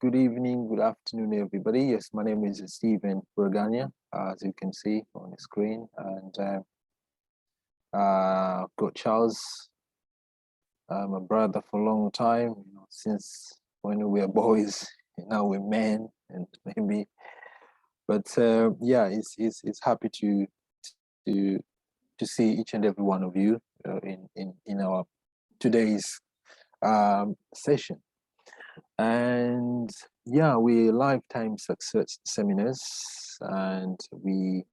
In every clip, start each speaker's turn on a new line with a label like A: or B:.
A: Good evening, good afternoon, everybody. Yes, my name is Stephen Burgania, as you can see on the screen, and got Charles, my brother for a long time, since when we were boys. Now we're men, and maybe, but yeah, it's happy to to see each and every one of you in our today's session. And yeah, we lifetime success seminars, and we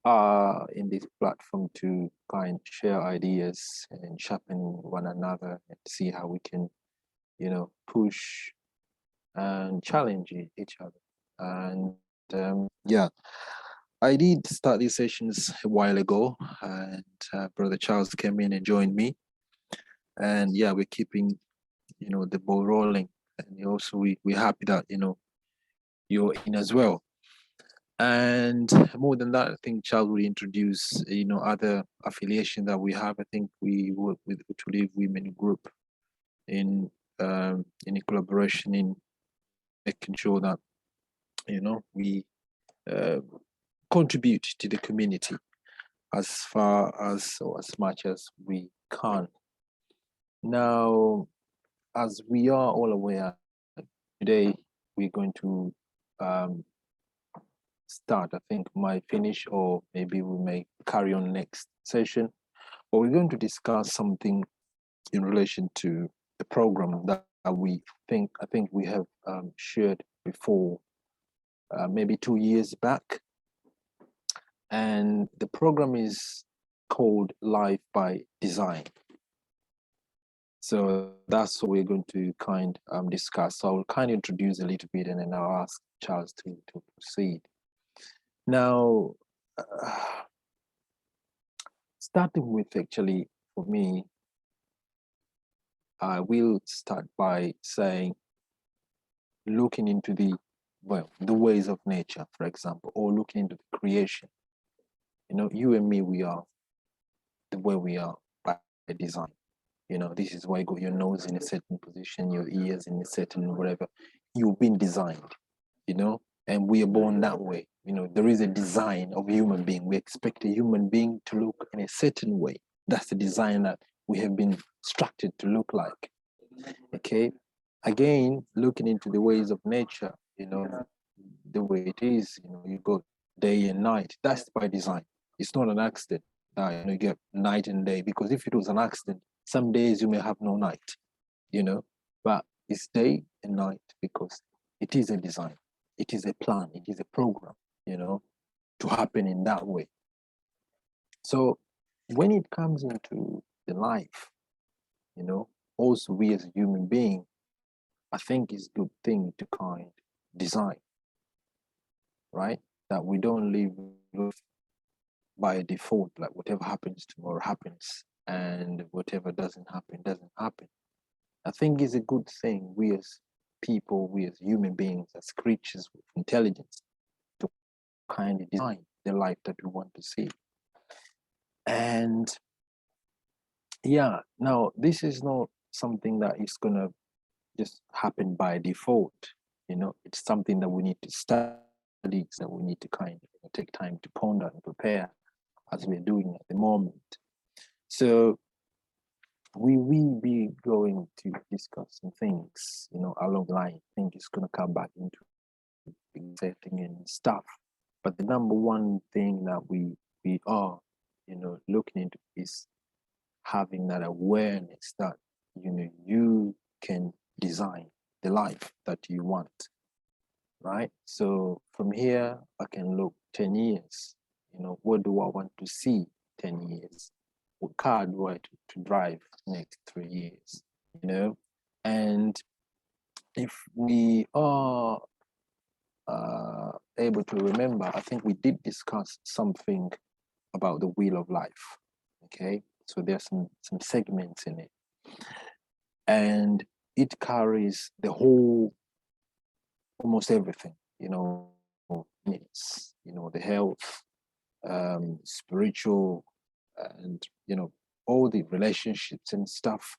A: are in this platform to kind of share ideas and sharpen one another and see how we can, push and challenge each other. And yeah, I did start these sessions a while ago, and Brother Charles came in and joined me. And yeah, we're keeping, the ball rolling. And also, we're happy that, you're in as well. And more than that, I think Charles will introduce, other affiliation that we have. I think we work with the To Live Women Group in a collaboration in making sure that, we uh, contribute to the community as far as or as much as we can. Now, as we are all aware, today we're going to um, start. I think might finish, or maybe we may carry on next session. But we're going to discuss something in relation to the program that I think we have shared before, maybe 2 years back, and the program is called Life by Design. So that's what we're going to discuss. So I'll kind of introduce a little bit, and then I'll ask Charles to proceed. Now, starting with actually, for me, I will start by saying, looking into the ways of nature, for example, or looking into the creation. You and me, we are the way we are by design. This is why you got your nose in a certain position, your ears in a certain whatever. You've been designed, and we are born that way. There is a design of a human being. We expect a human being to look in a certain way. That's the design that we have been structured to look like. Okay. Again, looking into the ways of nature, the way it is, you go day and night. That's by design. It's not an accident that you get night and day, because if it was an accident, some days you may have no night, but it's day and night because it is a design, it is a plan, it is a program, to happen in that way. So when it comes into the life, also we as a human being, I think it's a good thing to kind design, right? That we don't live by default, like whatever happens tomorrow happens, and whatever doesn't happen doesn't happen. I think it's a good thing, we as people, we as human beings, as creatures with intelligence, to kind of design the life that we want to see. And yeah, now this is not something that is gonna just happen by default. It's something that we need to study, that we need to kind of take time to ponder and prepare, as we're doing at the moment. So we will be going to discuss some things, along the line. I think it's going to come back into setting and stuff. But the number one thing that we are, looking into is having that awareness that, you can design the life that you want, right? So from here, I can look 10 years, what do I want to see 10 years? What car do I to drive next 3 years, And if we are able to remember, I think we did discuss something about the wheel of life, okay? So there's some segments in it. And it carries the whole, almost everything, needs, the health, spiritual, and all the relationships and stuff.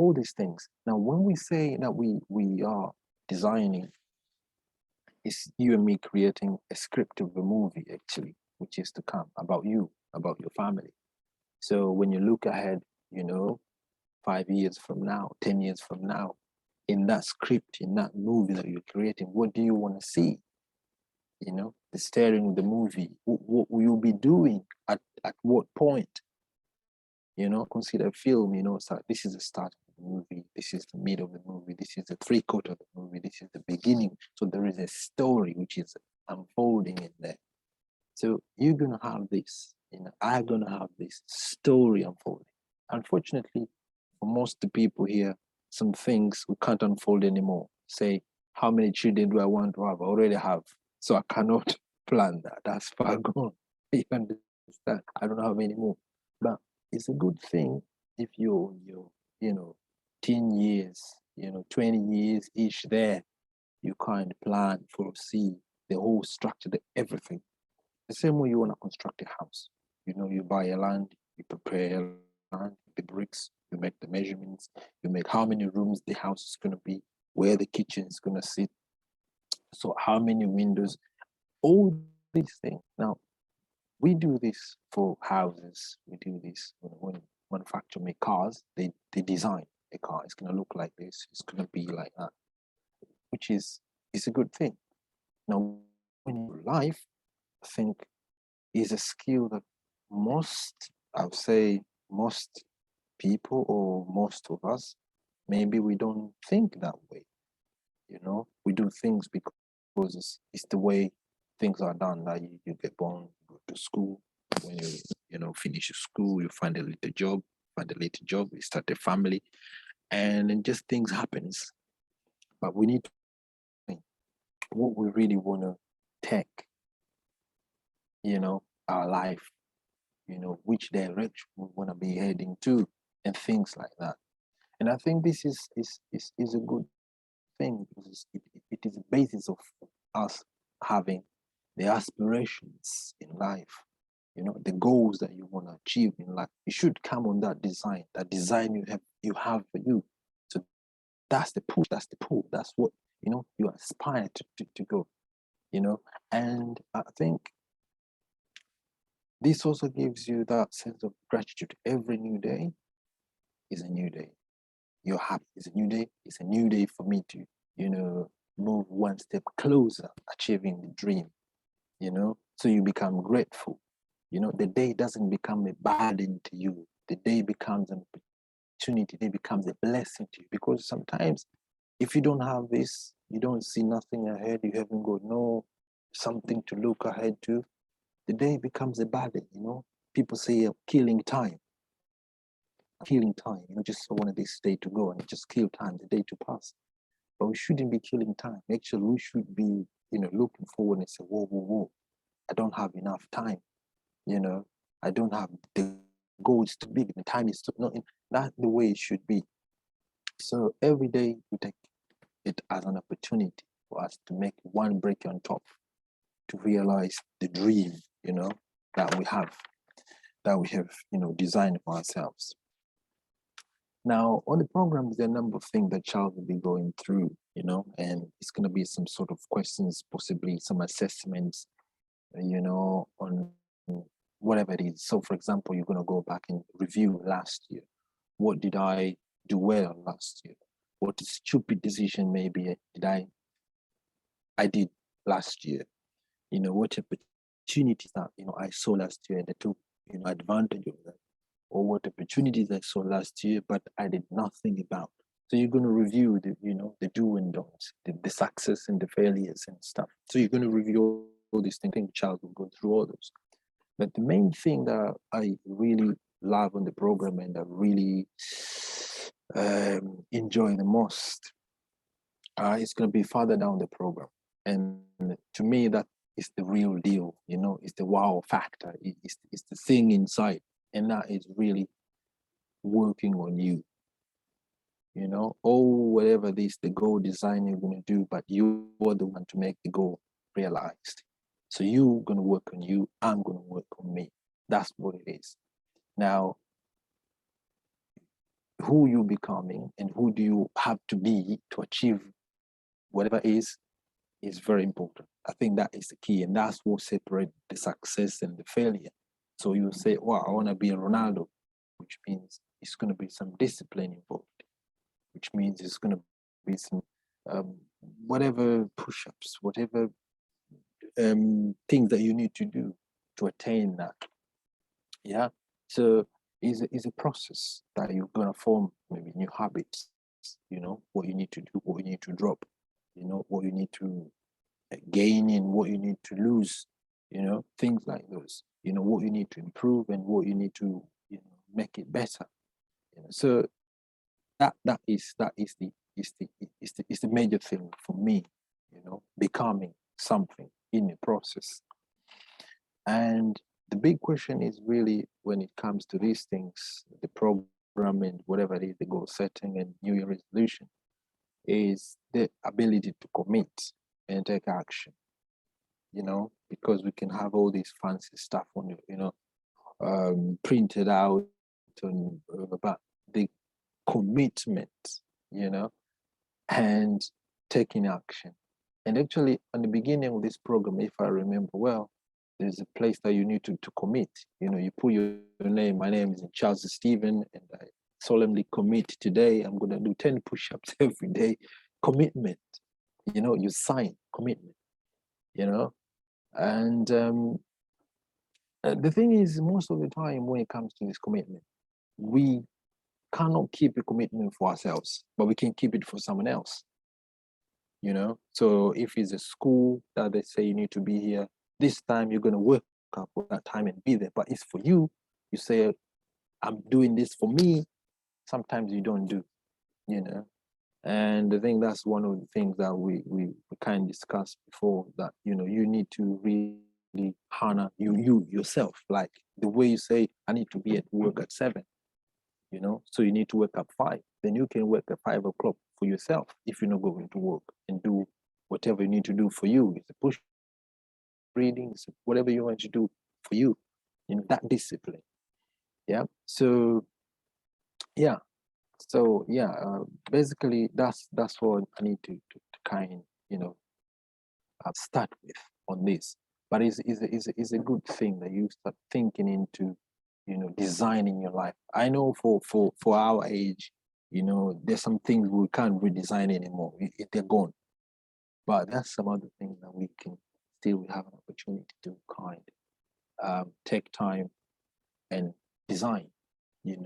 A: all these things. Now, when we say that we are designing, it's you and me creating a script of a movie, actually, which is to come about you, about your family. So when you look ahead, 5 years from now, 10 years from now, in that script, in that movie that you're creating, what do you want to see? The starring of the movie, what will you be doing at what point? Consider a film, so this is the start of the movie, this is the middle of the movie, this is the three-quarter of the movie, this is the beginning. So there is a story which is unfolding in there. So you're going to have this, I'm going to have this story unfolding. Unfortunately, for most of the people here, some things we can't unfold anymore. Say, how many children do I want to have? I already have. So I cannot plan that. That's far gone. You understand? I don't have any more. But it's a good thing if you're 10 years, 20 years each there, you kind of plan, foresee the whole structure, everything. The same way you want to construct a house. You buy a land, you prepare land, the bricks, you make the measurements, you make how many rooms the house is going to be, where the kitchen is going to sit, so how many windows, all these things. Now, we do this for houses. We do this when manufacturers make cars. They design a car. It's going to look like this. It's going to be like that, which is a good thing. Now, in your life, I think is a skill that I would say most people or most of us, maybe we don't think that way. We do things because it's the way things are done. That you get born, you go to school. When you finish your school, you find a little job, you start a family, and then just things happens. But we need to think what we really want to take, our life, which direction we want to be heading to, and things like that. And I think this is a good thing because it is the basis of us having the aspirations in life, the goals that you want to achieve in life. It should come on that design you have for you. So that's the push, that's the pull, that's what you aspire to go, and I think this also gives you that sense of gratitude. Every new day is a new day. You're happy. It's a new day. It's a new day for me to, move one step closer, achieving the dream, So you become grateful. The day doesn't become a burden to you. The day becomes an opportunity. The day becomes a blessing to you. Because sometimes if you don't have this, you don't see nothing ahead, you haven't got something to look ahead to, the day becomes a burden, People say killing time, just wanted this day to go and just kill time, the day to pass. But we shouldn't be killing time. Actually, we should be, looking forward and say, whoa, I don't have enough time, I don't have, the goal is too big, the time is too, not that's the way it should be. So every day we take it as an opportunity for us to make one break on top, to realize the dream, that we have, designed for ourselves. Now, on the program, there are a number of things that child will be going through, and it's going to be some sort of questions, possibly some assessments, on whatever it is. So, for example, you're going to go back and review last year. What did I do well last year? What stupid decision maybe I did last year? What opportunities that I saw last year and I took advantage of that, or what opportunities I saw last year but I did nothing about. So you're going to review the do and don'ts, the success and the failures and stuff. So you're going to review all these things. I think child will go through all those. But the main thing that I really love on the program and I really enjoy the most is going to be further down the program. And to me, that is the real deal, it's the wow factor. It's the thing inside. And that is really working on you, whatever this, the goal design you're going to do, but you are the one to make the goal realized. So you're going to work on you, I'm going to work on me. That's what it is. Now, who you're becoming and who do you have to be to achieve whatever is very important. I think that is the key, and that's what separates the success and the failure. So you say, well, I want to be a Ronaldo, which means it's going to be some discipline involved, which means it's going to be some whatever push-ups, whatever things that you need to do to attain that. Yeah. So is a process that you're going to form maybe new habits, what you need to do, what you need to drop, what you need to gain and what you need to lose, things like those, what you need to improve and what you need to, make it better. So that is the major thing for me, becoming something in the process. And the big question is really when it comes to these things, the program and whatever it is, the goal setting and New Year resolution, is the ability to commit and take action, because we can have all this fancy stuff on printed out, but the commitment, and taking action. And actually, on the beginning of this program, if I remember well, there's a place that you need to commit. You put your name. My name is Charles Stephen, and I solemnly commit today I'm going to do 10 push-ups every day. Commitment. You sign commitment. And the thing is, most of the time when it comes to this commitment, we cannot keep a commitment for ourselves, but we can keep it for someone else. So if it's a school that they say you need to be here this time, you're going to work up for that time and be there, but it's for you. You say, I'm doing this for me. Sometimes you don't do, and I think that's one of the things that we kind of discussed before, that you need to really honor you yourself, like the way you say I need to be at work at 7, so you need to wake up 5, then you can wake at 5 o'clock for yourself if you're not going to work, and do whatever you need to do for you. It's a push reading, it's whatever you want to do for you, that discipline. Yeah. So yeah. Basically that's what I need to kind start with on this. But it's a good thing that you start thinking into designing your life. I know for our age, there's some things we can't redesign anymore. They're gone. But there's some other things that we can still have an opportunity to take time and design.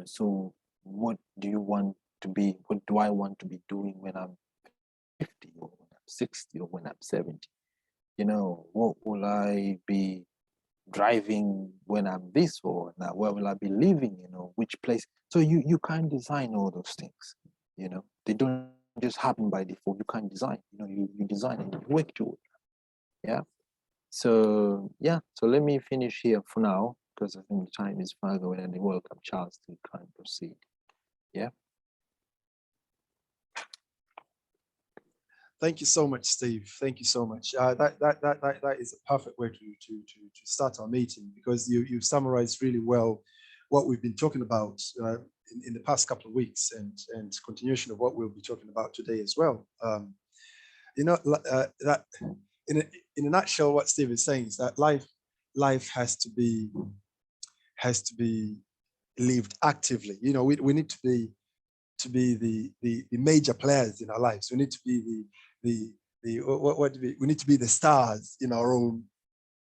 A: So what do you want to be? What do I want to be doing when I'm 50 or when I'm 60 or when I'm 70? What will I be driving when I'm this, or now where will I be living? Which place? So you can't design all those things. They don't just happen by default. You can't design. You design and you work to it. Yeah. So let me finish here for now, because I think the time is far away, and I welcome Charles to kind of proceed. Yeah.
B: Thank you so much, Steve. Thank you so much. That is a perfect way to start our meeting, because you summarized really well what we've been talking about in the past couple of weeks, and continuation of what we'll be talking about today as well. That in a nutshell, what Steve is saying is that life has to be lived actively. We need to be the major players in our lives. We need to be we need to be the stars in our own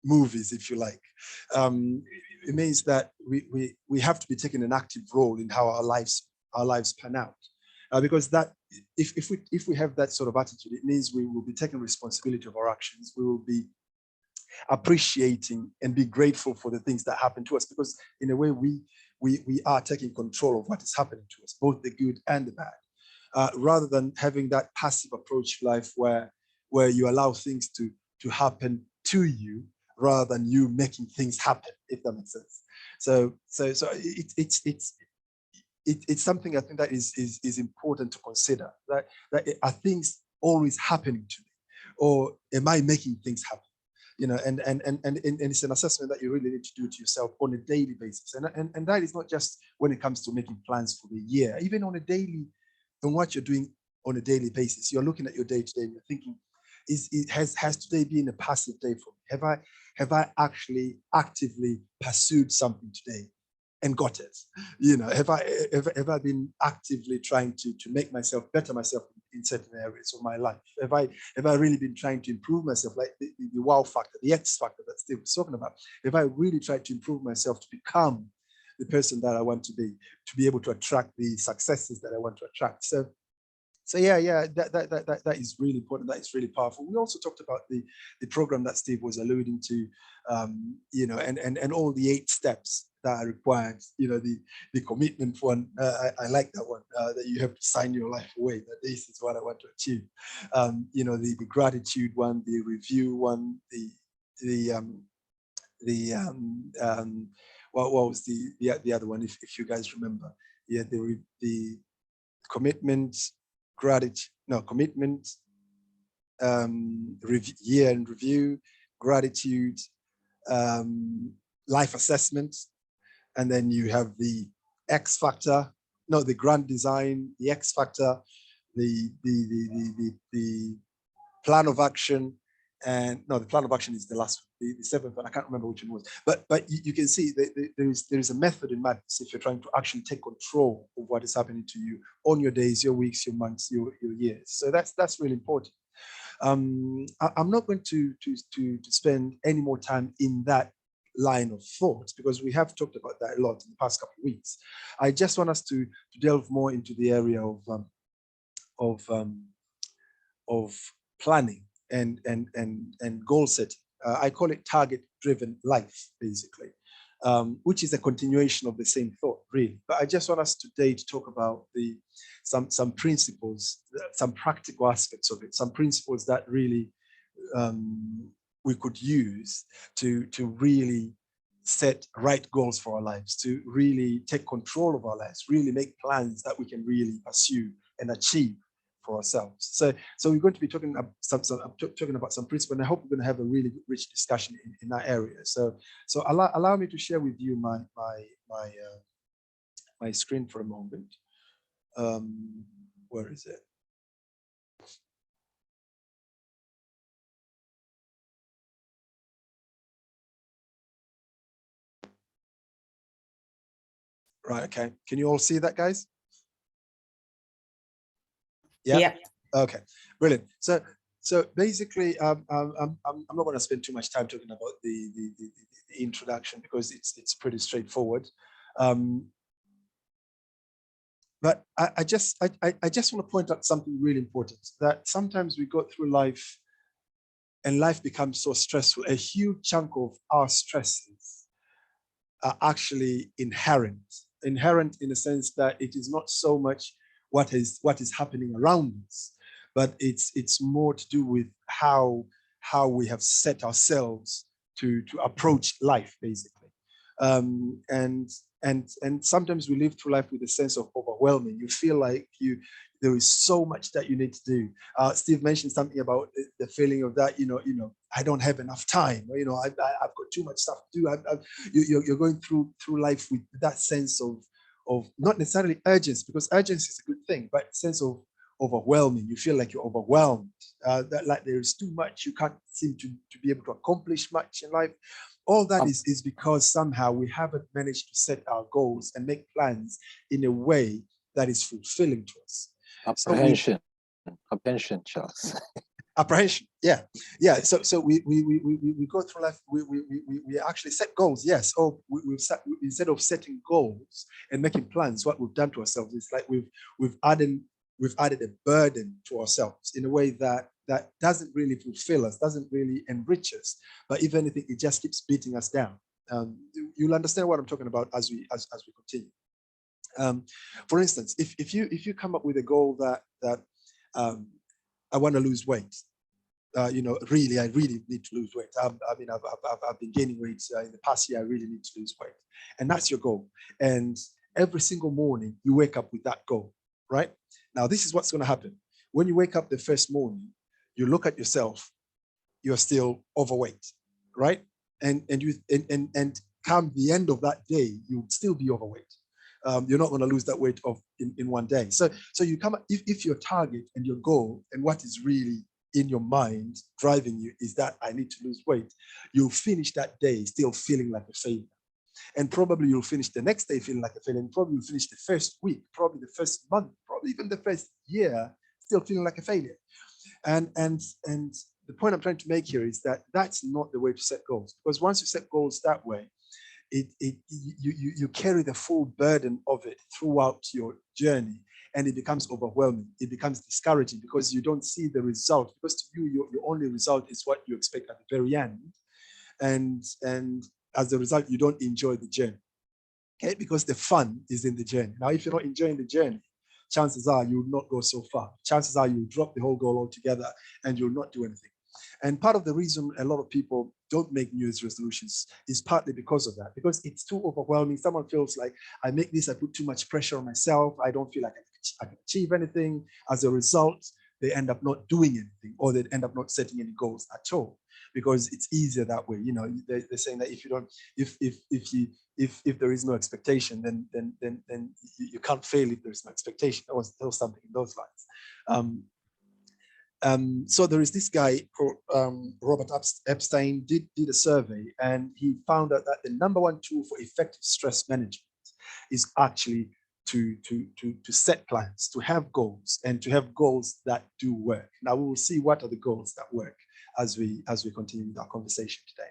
B: movies, if you like. It means that we have to be taking an active role in how our lives pan out, because that if we have that sort of attitude, it means we will be taking responsibility of our actions. We will be appreciating and be grateful for the things that happen to us, because in a way we are taking control of what is happening to us, both the good and the bad, rather than having that passive approach to life where you allow things to happen to you rather than you making things happen, if that makes sense. So it's something I think that is important to consider, that are things always happening to me, or am I making things happen? and it's an assessment that you really need to do to yourself on a daily basis. And that is not just when it comes to making plans for the year, even on a daily, on what you're doing on a daily basis. You're looking at your day to day and you're thinking, has today been a passive day for me? Have I actually actively pursued something today and got it? Have I been actively trying to make myself better myself in certain areas of my life? Have I really been trying to improve myself, like the wow factor, the X factor that Steve was talking about? Have I really tried to improve myself to become the person that I want to be able to attract the successes that I want to attract? So yeah, that is really important. That is really powerful. We also talked about the program that Steve was alluding to, and all the 8 steps that are required. The commitment one. I like that one. That you have to sign your life away. That this is what I want to achieve. The gratitude one, the review one, what was the other one? If you guys remember, yeah, the commitment. Commitment, year and review, gratitude, life assessment, and then you have the X factor, the grand design, the X factor, the plan of action, and the plan of action is the last one, the 7th one. I can't remember which one it was, but you can see there is a method in madness if you're trying to actually take control of what is happening to you on your days, your weeks, your months, your years. So that's really important. I'm not going to spend any more time in that line of thought because we have talked about that a lot in the past couple of weeks. I just want us to delve more into the area of planning and goal setting. I call it target-driven life, basically, which is a continuation of the same thought, really. But I just want us today to talk about some principles, some practical aspects of it, some principles that really we could use to really set right goals for our lives, to really take control of our lives, really make plans that we can really pursue and achieve for ourselves. So we're going to be talking about some principles, and I hope we're going to have a really rich discussion in that area. So allow me to share with you my screen for a moment. Where is it? Right. Okay. Can you all see that, guys? Yeah. Okay. Brilliant. So basically, I'm not going to spend too much time talking about the introduction because it's pretty straightforward. But I just want to point out something really important, that sometimes we go through life and life becomes so stressful. A huge chunk of our stresses are actually inherent in the sense that it is not so much what is happening around us, but it's more to do with how we have set ourselves to approach life, basically. And sometimes we live through life with a sense of overwhelming. You feel like there is so much that you need to do. Steve mentioned something about the feeling of that, I don't have enough time. I've got too much stuff to do. You're going through life with that sense of not necessarily urgency, because urgency is a good thing, but sense of overwhelming. You feel like you're overwhelmed, that like there is too much. You can't seem to be able to accomplish much in life. All that is because somehow we haven't managed to set our goals and make plans in a way that is fulfilling to us.
A: Apprehension, Charles.
B: Apprehension, yeah. So we go through life. We actually set goals. Yes. Instead of setting goals and making plans, what we've done to ourselves is like we've added a burden to ourselves in a way that doesn't really fulfill us, doesn't really enrich us, but if anything, it just keeps beating us down. You'll understand what I'm talking about as we continue. For instance, if you come up with a goal that I want to lose weight, I really need to lose weight. I've been gaining weight in the past year. I really need to lose weight, and that's your goal. And every single morning you wake up with that goal, right? Now, this is what's going to happen. When you wake up the first morning, you look at yourself, you're still overweight. right? And come the end of that day, you would still be overweight. You're not going to lose that weight off in one day. So you come, if your target and your goal and what is really in your mind driving you is that I need to lose weight, you'll finish that day still feeling like a failure. And probably you'll finish the next day feeling like a failure. And probably you'll finish the first week, probably the first month, probably even the first year, still feeling like a failure. And the point I'm trying to make here is that that's not the way to set goals. Because once you set goals that way, you carry the full burden of it throughout your journey, and it becomes overwhelming. It becomes discouraging because you don't see the result. Because to you, your only result is what you expect at the very end, and as a result, you don't enjoy the journey. Okay, because the fun is in the journey. Now, if you're not enjoying the journey, chances are you will not go so far. Chances are you'll drop the whole goal altogether and you'll not do anything. And part of the reason a lot of people don't make New Year's resolutions is partly because of that, because it's too overwhelming. Someone feels like I make this, I put too much pressure on myself. I don't feel like I can achieve anything. As a result, they end up not doing anything, or they end up not setting any goals at all, because it's easier that way. You know, they're saying that if you don't, if there is no expectation, then you can't fail if there is no expectation, or something in those lines. So there is this guy called Robert Epstein did a survey, and he found out that the number one tool for effective stress management is actually to set plans, to have goals, and to have goals that do work. Now we will see what are the goals that work as we continue with our conversation today.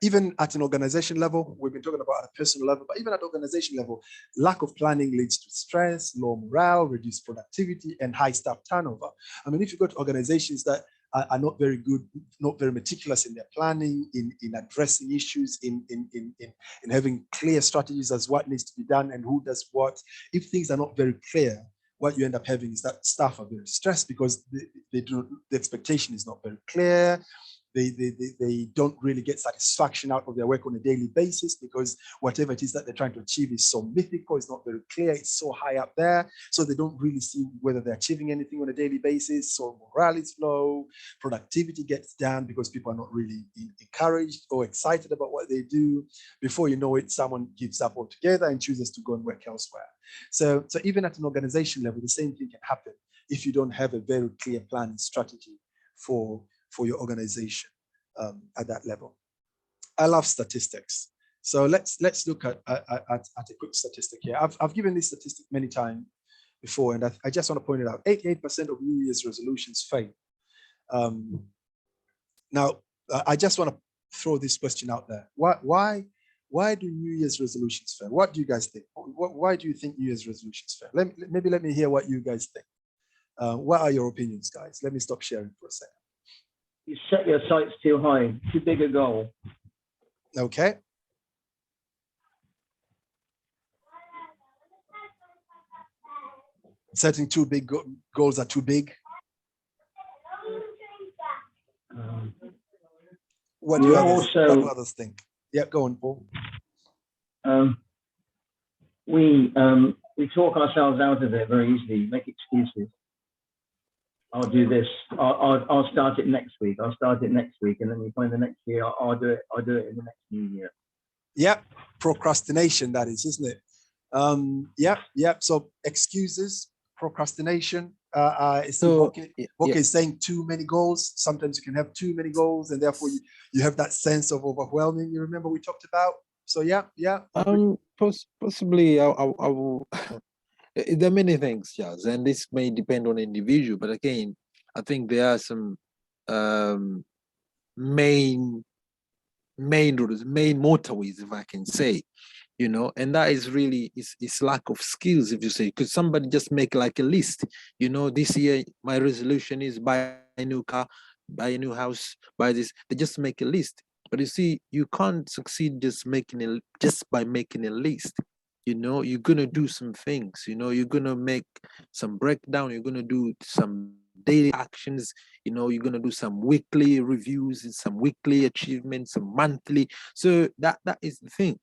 B: Even at an organization level, we've been talking about at a personal level, but even at organization level, lack of planning leads to stress, low morale, reduced productivity, and high staff turnover. I mean, if you go to organizations that are not very good, not very meticulous in their planning, in addressing issues, in having clear strategies as what needs to be done and who does what, if things are not very clear, what you end up having is that staff are very stressed because the expectation is not very clear. They don't really get satisfaction out of their work on a daily basis because whatever it is that they're trying to achieve is so mythical, it's not very clear, it's so high up there. So they don't really see whether they're achieving anything on a daily basis. So morale is low, productivity gets down because people are not really encouraged or excited about what they do. Before you know it, someone gives up altogether and chooses to go and work elsewhere. So even at an organization level, the same thing can happen if you don't have a very clear plan and strategy for your organization at that level. I love statistics. So let's look at a quick statistic here. I've given this statistic many times before, and I just want to point it out. 88% of New Year's resolutions fail. Now, I just want to throw this question out there. Why do New Year's resolutions fail? What do you guys think? Why do you think New Year's resolutions fail? Let me hear what you guys think. What are your opinions, guys? Let me stop sharing for a second.
C: You set your sights too high, too big a goal.
B: Okay. Setting too big goals are too big. What do others think? Yeah, go on, Paul.
C: We talk ourselves out of it very easily, make excuses. I'll do this. I'll start it next week. I'll start it next week, and then you find the next year. I'll do it. I'll do it in the next new year.
B: Yeah, procrastination. That is, isn't it? Yeah. So excuses, procrastination. Is saying too many goals. Sometimes you can have too many goals, and therefore you have that sense of overwhelming. You remember we talked about. So yeah.
A: Possibly, I will. There are many things, Charles, and this may depend on individual. But again, I think there are some main routes, main motorways, if I can say, and that is really is lack of skills. If you say, could somebody just make like a list? This year my resolution is buy a new car, buy a new house, buy this. They just make a list. But you see, you can't succeed just by making a list. You're gonna do some things. You're gonna make some breakdown. You're gonna do some daily actions. You're gonna do some weekly reviews and some weekly achievements, some monthly. So that is the thing.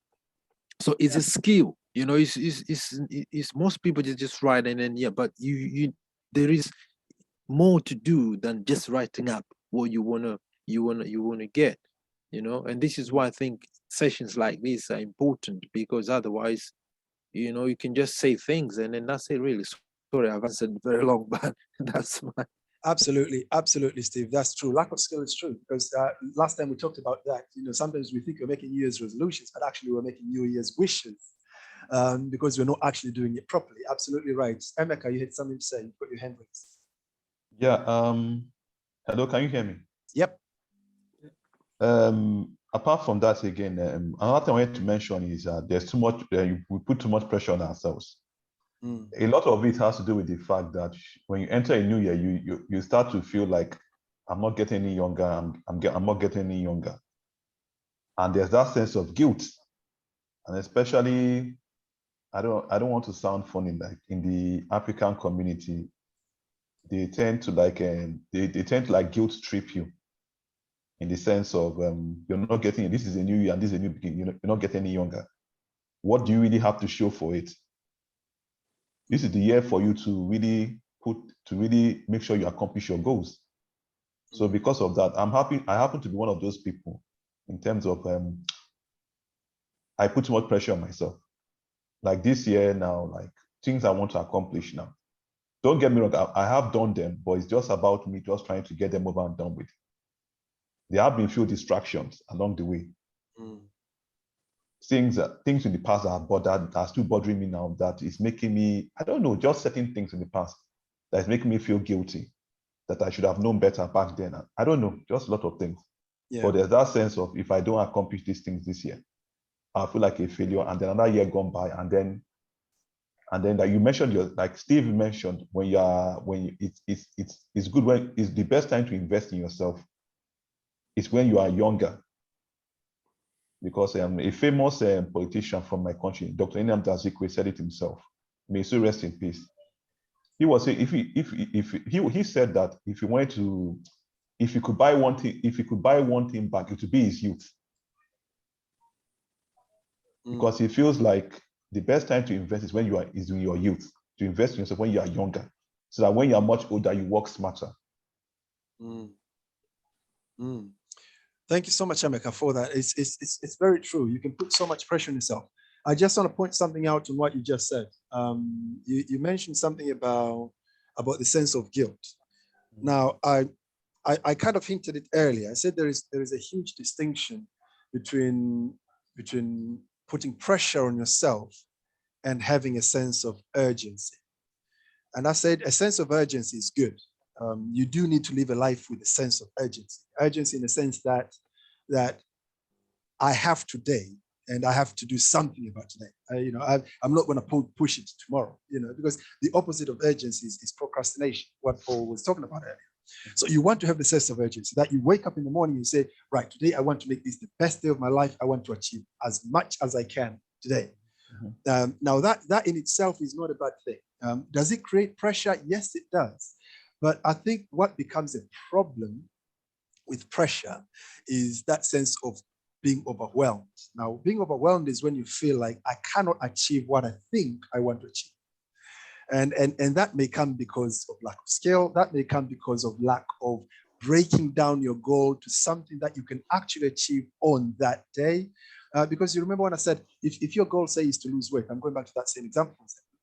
A: So it's a skill. It's most people just write and then but you there is more to do than just writing up what you wanna you wanna get, and this is why I think sessions like this are important, because otherwise, you can just say things and then that's it really. Sorry, I've answered very long, but that's my
B: Absolutely, absolutely, Steve. That's true. Lack of skill is true, because last time we talked about that. Sometimes we think we're making New Year's resolutions, but actually we're making New Year's wishes, because we're not actually doing it properly. Absolutely right. Emeka, you had something to say. You've got your hand raised.
D: Yeah. Hello, can you hear me?
B: Yep.
D: Apart from that, again, another thing I wanted to mention is there's too much. We put too much pressure on ourselves. A lot of it has to do with the fact that when you enter a new year, you start to feel like I'm not getting any younger. I'm not getting any younger, and there's that sense of guilt, and especially I don't want to sound funny, like in the African community, they tend to they tend to guilt trip you, in the sense of you're not getting, this is a new year and this is a new beginning. You're not getting any younger. What do you really have to show for it? This is the year for you to really make sure you accomplish your goals. So because of that, I happen to be one of those people, in terms of I put too much pressure on myself. Like this year now, like things I want to accomplish now. Don't get me wrong, I have done them, but it's just about me just trying to get them over and done with. There have been few distractions along the way. Things in the past that are still bothering me now, that is making me, I don't know, just certain things in the past that is making me feel guilty, that I should have known better back then. I don't know, just a lot of things.
B: Yeah.
D: But there's that sense of, if I don't accomplish these things this year, I feel like a failure, and then another year gone by, and then like you mentioned, like Steve mentioned, it's good, when it's the best time to invest in yourself is when you are younger. Because a famous politician from my country, Dr. Nnamdi Azikiwe, said it himself. May he so rest in peace. He was saying, he said that if he could buy one thing back, it would be his youth. Because he feels like the best time to invest is in your youth, to invest in yourself when you are younger, so that when you are much older, you work smarter.
B: Thank you so much, Emeka, for that. It's very true. You can put so much pressure on yourself. I just want to point something out on what you just said. You mentioned something about the sense of guilt. Now, I kind of hinted it earlier. I said there is a huge distinction between putting pressure on yourself and having a sense of urgency. And I said a sense of urgency is good. You do need to live a life with a sense of urgency. Urgency in the sense that I have today, and I have to do something about today. I'm not going to push it tomorrow, because the opposite of urgency is procrastination, what Paul was talking about earlier. So you want to have the sense of urgency, that you wake up in the morning and say, right, today I want to make this the best day of my life. I want to achieve as much as I can today. Now that in itself is not a bad thing. Does it create pressure? Yes, it does. But I think what becomes a problem with pressure is that sense of being overwhelmed. Now, being overwhelmed is when you feel like I cannot achieve what I think I want to achieve. And that may come because of lack of skill. That may come because of lack of breaking down your goal to something that you can actually achieve on that day. Because you remember when I said, if your goal, say, is to lose weight, I'm going back to that same example,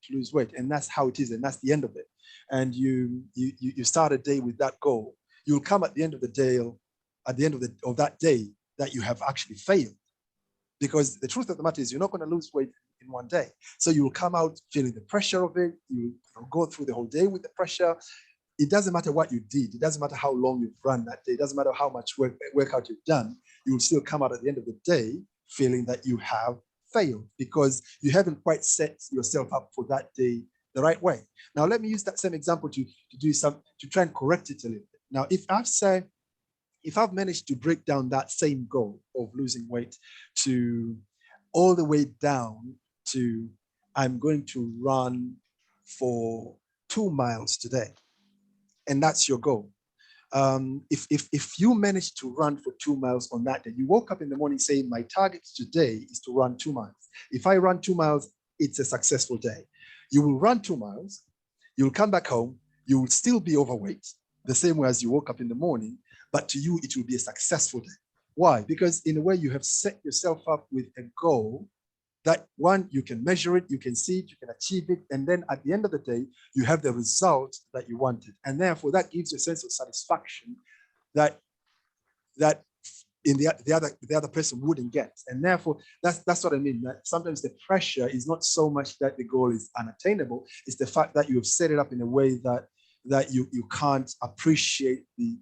B: to lose weight, and that's how it is, and that's the end of it. And you start a day with that goal, you'll come at the end of the day, of that day, that you have actually failed. Because the truth of the matter is, you're not going to lose weight in one day. So you will come out feeling the pressure of it. You'll go through the whole day with the pressure. It doesn't matter what you did. It doesn't matter how long you've run that day. It doesn't matter how much workout you've done. You will still come out at the end of the day feeling that you have failed, because you haven't quite set yourself up for that day the right way. Now, let me use that same example to try and correct it a little bit. Now, if I've managed to break down that same goal of losing weight to all the way down to I'm going to run for 2 miles today, and that's your goal. If you manage to run for 2 miles on that day, you woke up in the morning saying, my target today is to run 2 miles. If I run 2 miles, it's a successful day. You will run 2 miles, you'll come back home, you will still be overweight, the same way as you woke up in the morning, but to you, it will be a successful day. Why? Because in a way, you have set yourself up with a goal that, one, you can measure it, you can see it, you can achieve it, and then at the end of the day, you have the result that you wanted. And therefore, that gives you a sense of satisfaction that in the other person wouldn't get. And therefore, that's what I mean. That sometimes the pressure is not so much that the goal is unattainable, it's the fact that you have set it up in a way that you can't appreciate the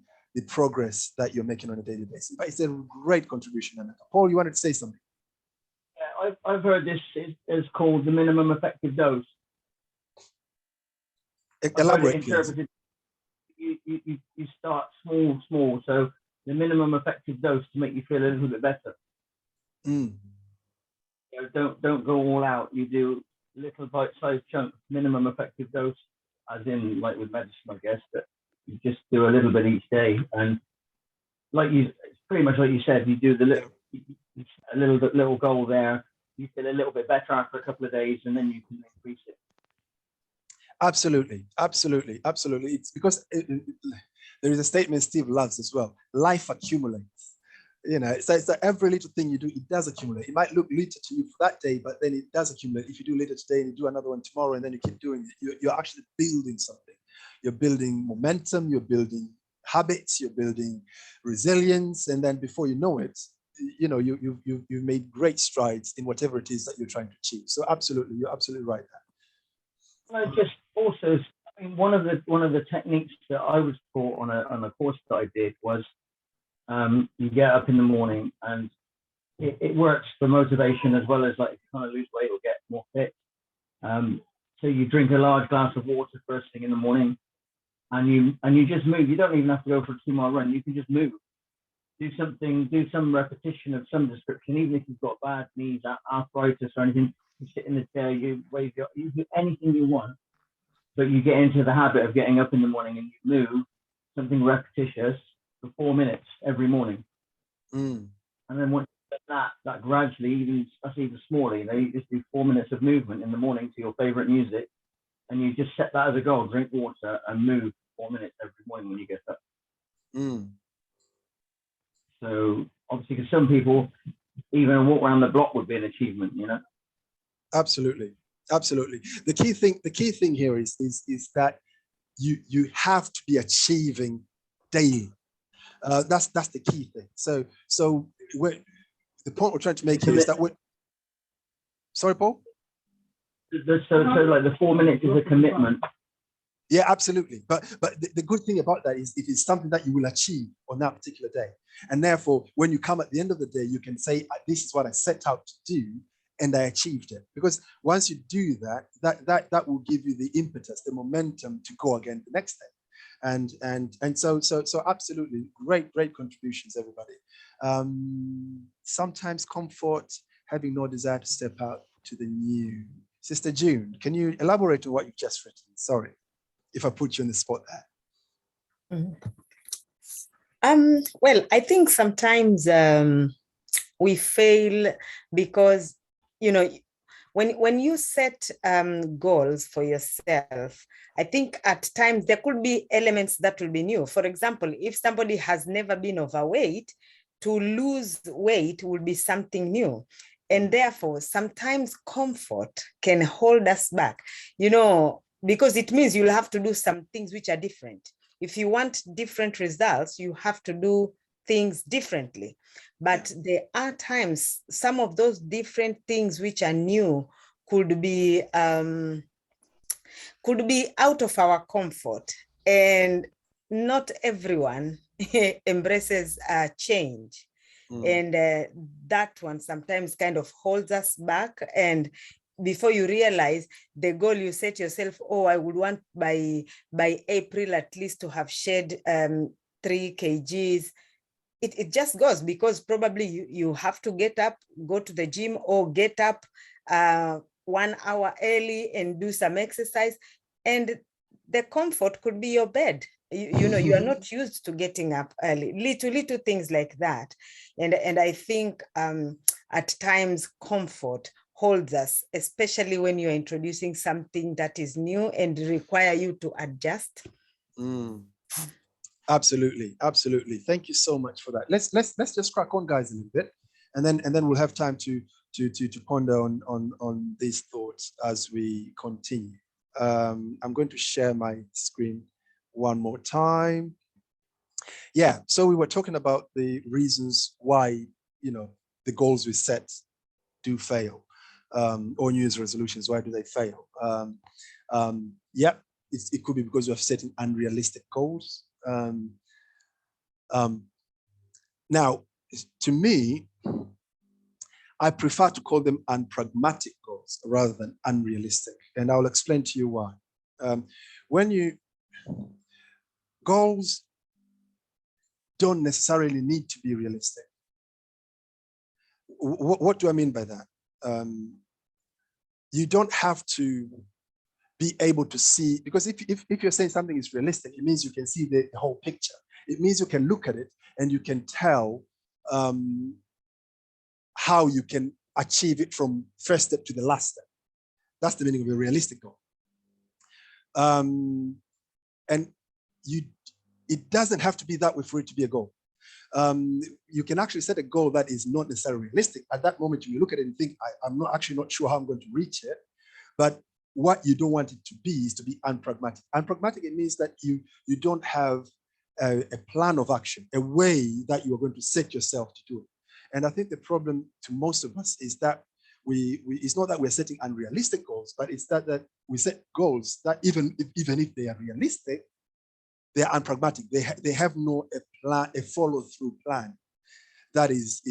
B: progress that you're making on a daily basis. But it's a great contribution. And Paul, you wanted to say something?
C: Yeah, I've heard this is called the minimum effective dose.
B: Elaborate, please.
C: You start small. So the minimum effective dose to make you feel a little bit better.
B: Mm.
C: You know, don't go all out. You do little bite-sized chunks, minimum effective dose, as in like with medicine, I guess, but you just do a little bit each day. And it's pretty much like you said, you do the little goal there. You feel a little bit better after a couple of days, and then you can increase it.
B: Absolutely. It's because there is a statement Steve loves as well. Life accumulates. You know, so it's that every little thing you do, it does accumulate. It might look little to you for that day, but then it does accumulate. If you do little today and you do another one tomorrow, and then you keep doing it, you're actually building something. You're building momentum, you're building habits, you're building resilience, and then before you know it, you know, you've made great strides in whatever it is that you're trying to achieve. So absolutely, you're absolutely right there.
C: I just also, I mean, one of the techniques that I was taught on a course that I did was you get up in the morning, and it works for motivation as well as like if you kind of lose weight or get more fit. So you drink a large glass of water first thing in the morning, and you just move. You don't even have to go for a 2-mile run. You can just move. Do some repetition of some description, even if you've got bad knees, arthritis or anything. You sit in the chair, you do anything you want, but you get into the habit of getting up in the morning and you move something repetitious for 4 minutes every morning.
B: Mm.
C: And then once you get that gradually, even smaller, you know, you just do 4 minutes of movement in the morning to your favorite music, and you just set that as a goal: drink water and move 4 minutes every morning when you get up.
B: Mm.
C: So obviously, because some people, even a walk around the block would be an achievement, you know.
B: Absolutely. The key thing here is that you have to be achieving daily. That's the key thing. So the point we're trying to make here is that sorry, Paul?
C: So like the 4 minutes is a commitment.
B: Yeah, absolutely. But the good thing about that is it is something that you will achieve on that particular day. And therefore, when you come at the end of the day, you can say, this is what I set out to do, and I achieved it. Because once you do that will give you the impetus, the momentum to go again the next day. And so absolutely great contributions, everybody. Sometimes comfort, having no desire to step out to the new. Sister June, can you elaborate on what you've just written? Sorry if I put you on the spot there.
E: Well, I think sometimes we fail because, you know, when you set goals for yourself, I think at times there could be elements that will be new. For example, if somebody has never been overweight, to lose weight will be something new. And therefore, sometimes comfort can hold us back, you know, because it means you'll have to do some things which are different. If you want different results, you have to do things differently. But there are times some of those different things which are new could be out of our comfort, and not everyone embraces change. And that one sometimes kind of holds us back. And before you realize the goal you set yourself, I would want by April at least to have shed 3 kgs. It just goes, because probably you have to get up, go to the gym, or get up 1 hour early and do some exercise. And the comfort could be your bed. You know, you are not used to getting up early, little things like that. And I think at times comfort holds us, especially when you're introducing something that is new and require you to adjust.
B: Absolutely, absolutely. Thank you so much for that. Let's just crack on, guys, a little bit, and then we'll have time to ponder on these thoughts as we continue. I'm going to share my screen one more time. Yeah, so we were talking about the reasons why, you know, the goals we set do fail, or New Year's resolutions. Why do they fail? Yeah, it could be because we are setting unrealistic goals. Now, to me, I prefer to call them unpragmatic goals rather than unrealistic, and I'll explain to you why. Goals don't necessarily need to be realistic. What do I mean by that? You don't have to be able to see, because if you're saying something is realistic, it means you can see the whole picture. It means you can look at it and you can tell how you can achieve it from first step to the last step. That's the meaning of a realistic goal. And it doesn't have to be that way for it to be a goal. You can actually set a goal that is not necessarily realistic. At that moment, you look at it and think, I'm not sure how I'm going to reach it. But what you don't want it to be is to be unpragmatic. Unpragmatic, it means that you don't have a plan of action, a way that you are going to set yourself to do it. And I think the problem to most of us is that it's not that we're setting unrealistic goals, but it's that we set goals that even if they are realistic, they are unpragmatic. They have no plan, a follow-through plan that is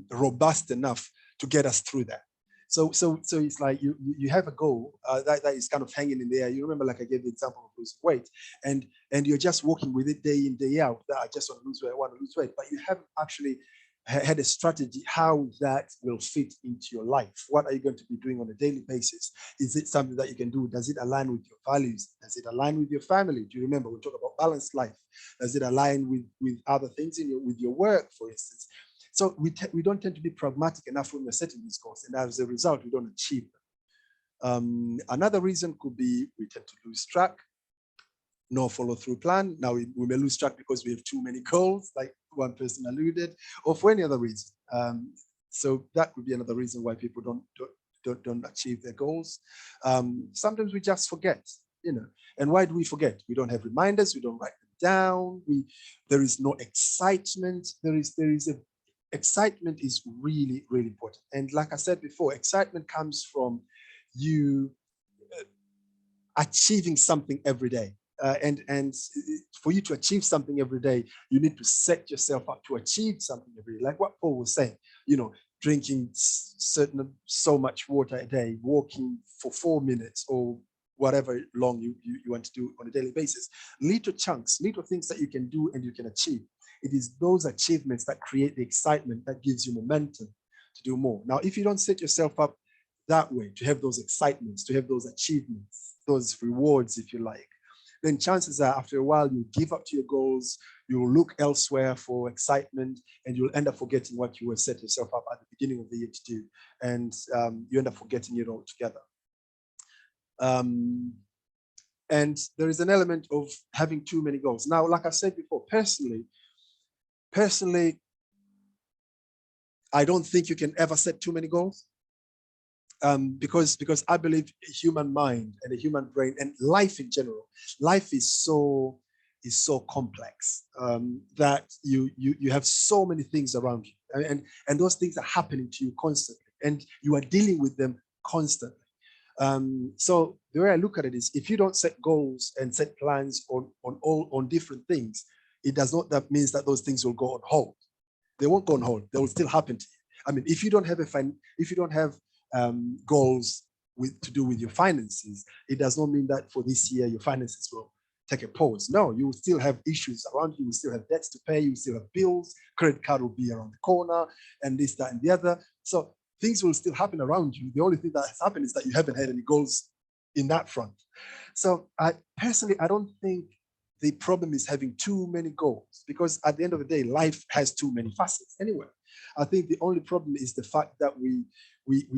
B: robust enough to get us through that. So it's like you have a goal that is kind of hanging in the air. You remember, like I gave the example of losing weight, and you're just walking with it day in, day out. That I just want to lose weight, I want to lose weight, but you haven't actually had a strategy how that will fit into your life. What are you going to be doing on a daily basis? Is it something that you can do? Does it align with your values? Does it align with your family? Do you remember we talk about balanced life? Does it align with other things with your work, for instance? So we don't tend to be pragmatic enough when we're setting these goals, and as a result, we don't achieve them. Another reason could be we tend to lose track. No follow-through plan. Now we may lose track because we have too many goals, like one person alluded, or for any other reason. So that would be another reason why people don't achieve their goals. Sometimes we just forget, you know. And why do we forget? We don't have reminders. We don't write them down. There is no excitement. Excitement is really, really important. And like I said before, excitement comes from you achieving something every day. And for you to achieve something every day, you need to set yourself up to achieve something every day. Like what Paul was saying, you know, drinking so much water a day, walking for 4 minutes, or whatever long you want to do on a daily basis. Little chunks, little things that you can do and you can achieve. It is those achievements that create the excitement that gives you momentum to do more. Now, if you don't set yourself up that way, to have those excitements, to have those achievements, those rewards, if you like, then chances are after a while you give up to your goals, you'll look elsewhere for excitement, and you'll end up forgetting what you were set yourself up at the beginning of the year to do. And you end up forgetting it altogether. And there is an element of having too many goals. Now, like I said before, personally, I don't think you can ever set too many goals. Because I believe a human mind and a human brain and life in general, life is so complex that you have so many things around you, and those things are happening to you constantly, and you are dealing with them constantly. So the way I look at it is, if you don't set goals and set plans on different things, it does not, that means that those things will go on hold. They won't go on hold. They will still happen to you. I mean, if you don't have goals to do with your finances, it does not mean that for this year your finances will take a pause. No, you will still have issues around you. You will still have debts to pay. You will still have bills. Credit card will be around the corner, and this, that, and the other. So things will still happen around you. The only thing that has happened is that you haven't had any goals in that front. So personally, I don't think the problem is having too many goals, because at the end of the day, life has too many facets anyway. I think the only problem is the fact that we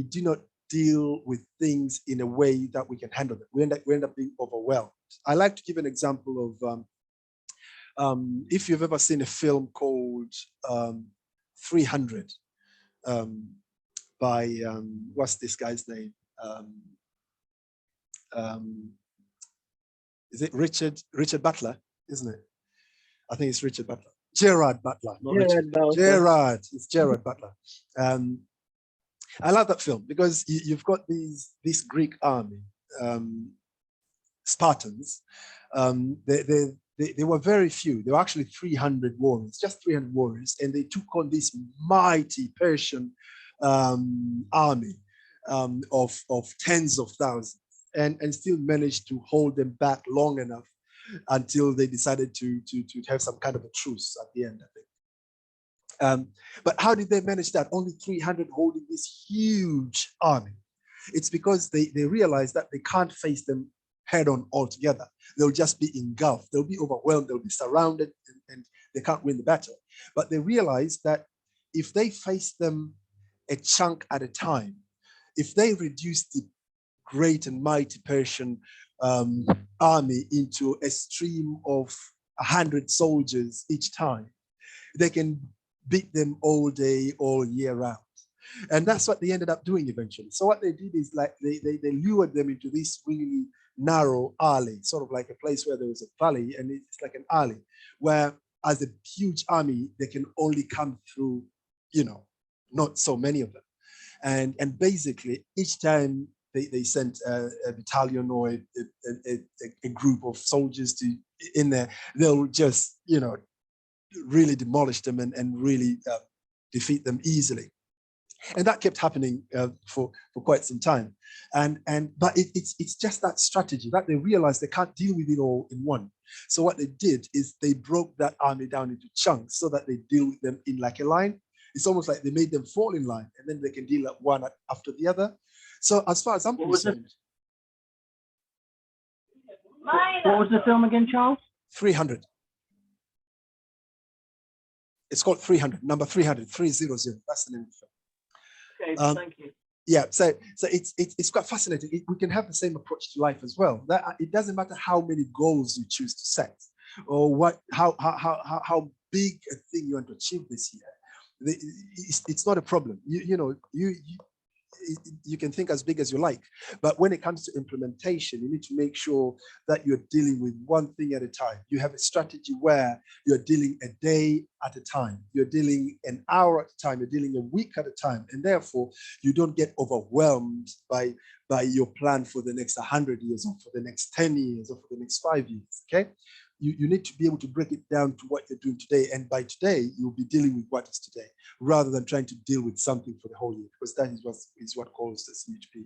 B: do not deal with things in a way that we can handle them. We end up being overwhelmed. I like to give an example of if you've ever seen a film called 300 by what's this guy's name? Is it Richard Butler? Isn't it? I think it's Richard Butler. Gerard Butler, not Richard. Gerard. It's Gerard Butler. I love that film because you've got this Greek army, Spartans. They were very few. There were actually 300 warriors, just 300 warriors, and they took on this mighty Persian army of tens of thousands, and still managed to hold them back long enough until they decided to have some kind of a truce at the end, I think. But how did they manage that? Only 300 holding this huge army. It's because they realized that they can't face them head on altogether. They'll just be engulfed. They'll be overwhelmed. They'll be surrounded, and they can't win the battle. But they realized that if they face them a chunk at a time, if they reduce the great and mighty Persian army into a stream of 100 soldiers each time, they can beat them all day, all year round. And that's what they ended up doing eventually. So what they did is like they lured them into this really narrow alley, sort of like a place where there was a valley, and it's like an alley where, as a huge army, they can only come through, not so many of them. And basically each time they sent a battalion or a group of soldiers in there, they'll just, really demolish them and really defeat them easily. And that kept happening for quite some time. But it's just that strategy that they realized they can't deal with it all in one. So what they did is they broke that army down into chunks so that they deal with them in like a line. It's almost like they made them fall in line, and then they can deal at one after the other. So as far as I'm concerned,
C: what was the film again, Charles?
B: 300. It's called 300, number 300, 300. That's the name of the film.
C: Okay, thank you.
B: Yeah, so it's quite fascinating. We can have the same approach to life as well. That it doesn't matter how many goals you choose to set, or how big a thing you want to achieve this year. It's not a problem. You can think as big as you like, but when it comes to implementation, you need to make sure that you're dealing with one thing at a time. You have a strategy where you're dealing a day at a time, you're dealing an hour at a time, you're dealing a week at a time, and therefore you don't get overwhelmed by your plan for the next 100 years, or for the next 10 years, or for the next 5 years. Okay, you need to be able to break it down to what you're doing today, and by today you'll be dealing with what is today, rather than trying to deal with something for the whole year, because that is what causes you to be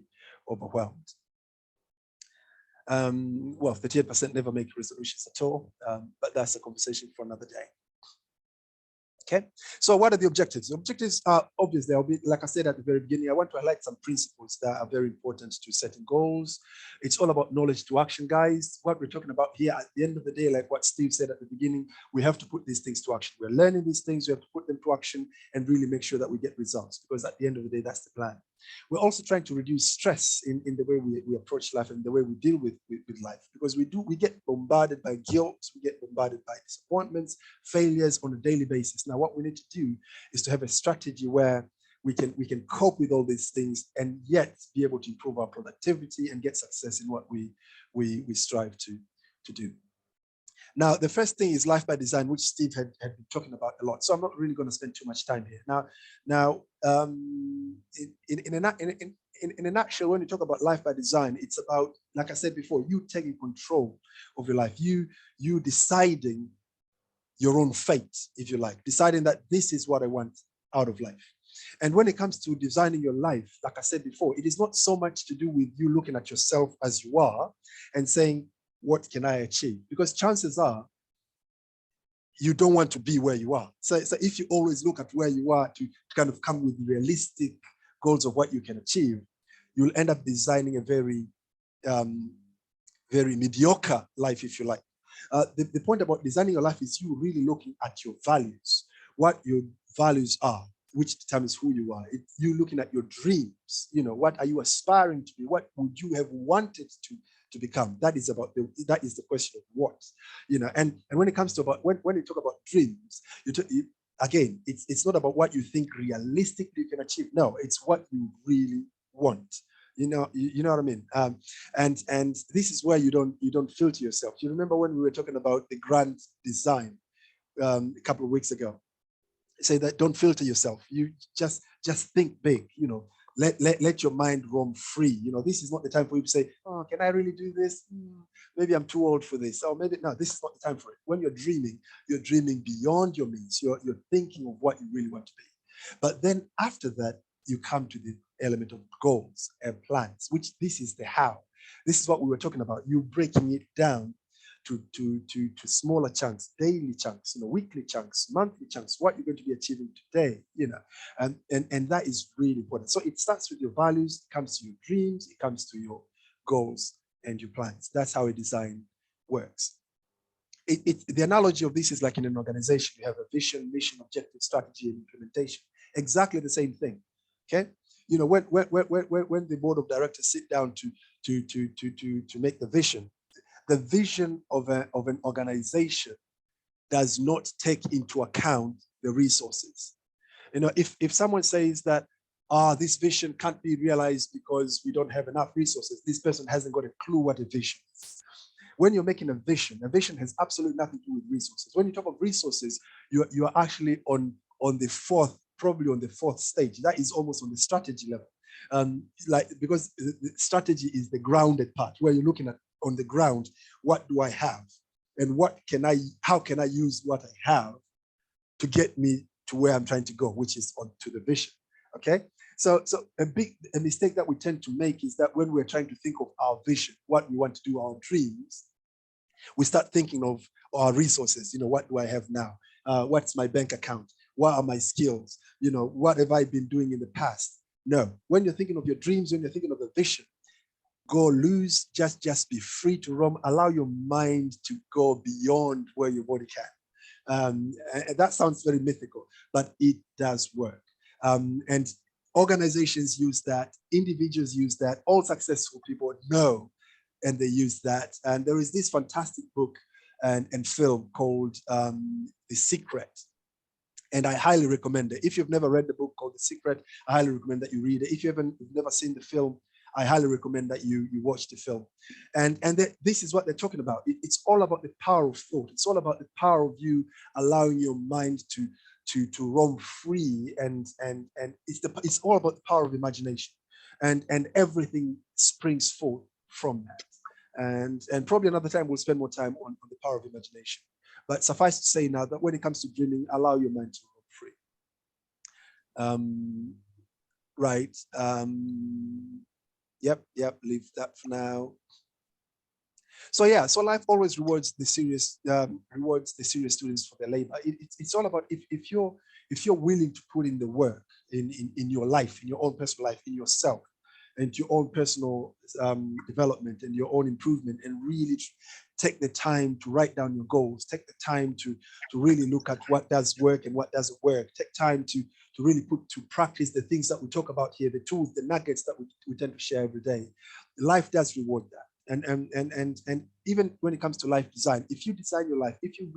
B: overwhelmed. Well, 38% never make resolutions at all, but that's a conversation for another day. Okay, so what are the objectives? The objectives are obvious. They'll be, like I said at the very beginning, I want to highlight some principles that are very important to setting goals. It's all about knowledge to action, guys. What we're talking about here at the end of the day, like what Steve said at the beginning, we have to put these things to action. We're learning these things, we have to put them to action and really make sure that we get results, because at the end of the day, that's the plan. We're also trying to reduce stress in the way we approach life and the way we deal with life, because we get bombarded by guilt, we get bombarded by disappointments, failures on a daily basis. Now, what we need to do is to have a strategy where we can cope with all these things and yet be able to improve our productivity and get success in what we strive to do. Now, the first thing is life by design, which Steve had been talking about a lot. So I'm not really going to spend too much time here. Now, in a nutshell, when you talk about life by design, it's about, like I said before, you taking control of your life, you deciding your own fate, if you like, deciding that this is what I want out of life. And when it comes to designing your life, like I said before, it is not so much to do with you looking at yourself as you are and saying, what can I achieve? Because chances are you don't want to be where you are. So if you always look at where you are to kind of come with realistic goals of what you can achieve, you'll end up designing a very, very mediocre life, if you like. The point about designing your life is you really looking at your values, what your values are, which determines who you are. You looking at your dreams, what are you aspiring to be? What would you have wanted to become. That is the question of what, and when it comes to when you talk about dreams, again, it's not about what you think realistically you can achieve. No, it's what you really want. You know what I mean? And this is where you don't filter yourself. You remember when we were talking about the grand design a couple of weeks ago? Say that don't filter yourself. You just think big. Let your mind roam free. This is not the time for you to say, oh, can I really do this? Maybe I'm too old for this. Or maybe no, this is not the time for it. When you're dreaming beyond your means. You're thinking of what you really want to be. But then after that, you come to the element of goals and plans, which this is the how. This is what we were talking about. You breaking it down to smaller chunks, daily chunks, weekly chunks, monthly chunks, what you're going to be achieving today, and that is really important. So it starts with your values, it comes to your dreams, it comes to your goals and your plans. That's how a design works. The analogy of this is like in an organization, you have a vision, mission, objective, strategy, and implementation. Exactly the same thing. Okay. When the board of directors sit down to make the vision of an organization does not take into account the resources. If someone says that this vision can't be realized because we don't have enough resources, this person hasn't got a clue what a vision is. When you're making a vision has absolutely nothing to do with resources. When you talk of resources, you are actually on the fourth stage. That is almost on the strategy level. Because the strategy is the grounded part, where you're looking at on the ground, what do I have? And how can I use what I have to get me to where I'm trying to go, which is onto the vision. Okay. So a mistake that we tend to make is that when we're trying to think of our vision, what we want to do, our dreams, we start thinking of our resources. What do I have now? What's my bank account? What are my skills? What have I been doing in the past? No, when you're thinking of your dreams, when you're thinking of a vision, go loose, just be free to roam, allow your mind to go beyond where your body can. And that sounds very mythical, but it does work. And organizations use that, individuals use that, all successful people know, and they use that. And there is this fantastic book and film called The Secret. And I highly recommend it. If you've never read the book called The Secret, I highly recommend that you read it. If you've never seen the film, I highly recommend that you watch the film. And this is what they're talking about. It's all about the power of thought. It's all about the power of you allowing your mind to roam free. And it's all about the power of imagination. And everything springs forth from that. And probably another time we'll spend more time on the power of imagination. But suffice to say now that when it comes to dreaming, allow your mind to roam free. Right. Yep, leave that for now. So life always rewards the serious students for their labor. It's all about if you're willing to put in the work in your life, in your own personal life, in yourself, and your own personal development and your own improvement, and really take the time to write down your goals, take the time to really look at what does work and what doesn't work, take time to really put to practice the things that we talk about here, the tools, the nuggets that we tend to share every day. Life does reward that. And even when it comes to life design, if you design your life, if you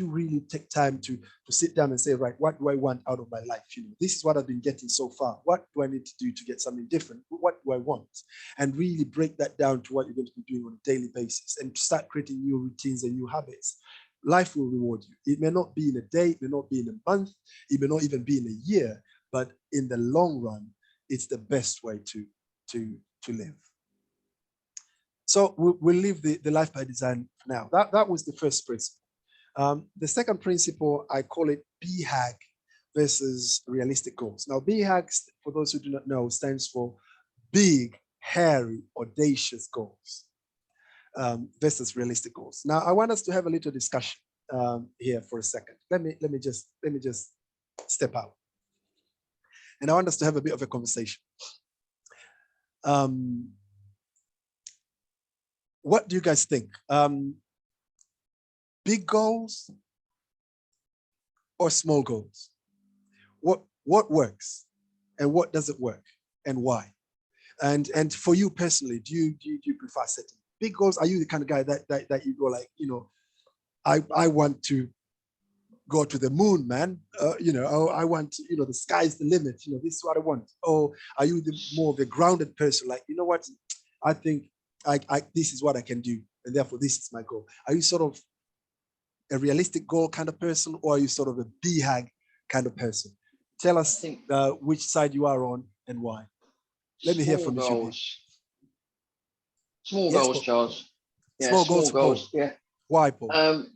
B: really take time to sit down and say, right, what do I want out of my life? This is what I've been getting so far. What do I need to do to get something different? What do I want? And really break that down to what you're going to be doing on a daily basis and start creating new routines and new habits. Life will reward you. It may not be in a day, it may not be in a month, it may not even be in a year, but in the long run, it's the best way to live. So we'll leave the life by design for now. That was the first principle. The second principle, I call it BHAG versus realistic goals. Now, BHAG, for those who do not know, stands for big, hairy, audacious goals versus realistic goals. Now, I want us to have a little discussion here for a second. Let me just step out, and I want us to have a bit of a conversation. What do you guys think? Big goals or small goals? What works and what doesn't work and why? And for you personally, do you prefer setting big goals? Are you the kind of guy that you go like, I want to go to the moon, man. I want, the sky's the limit. This is what I want. Or are you more of a grounded person? Like, you know what? I think this is what I can do, and therefore this is my goal. Are you sort of a realistic goal kind of person, or are you sort of a BHAG kind of person? Tell us which side you are on and why. Let me hear from you.
F: Small
B: Yes,
F: goals,
B: Paul.
F: Charles. Yeah,
B: Small
F: small
B: goals,
F: goals.
B: Paul.
F: Yeah.
B: Why, Paul?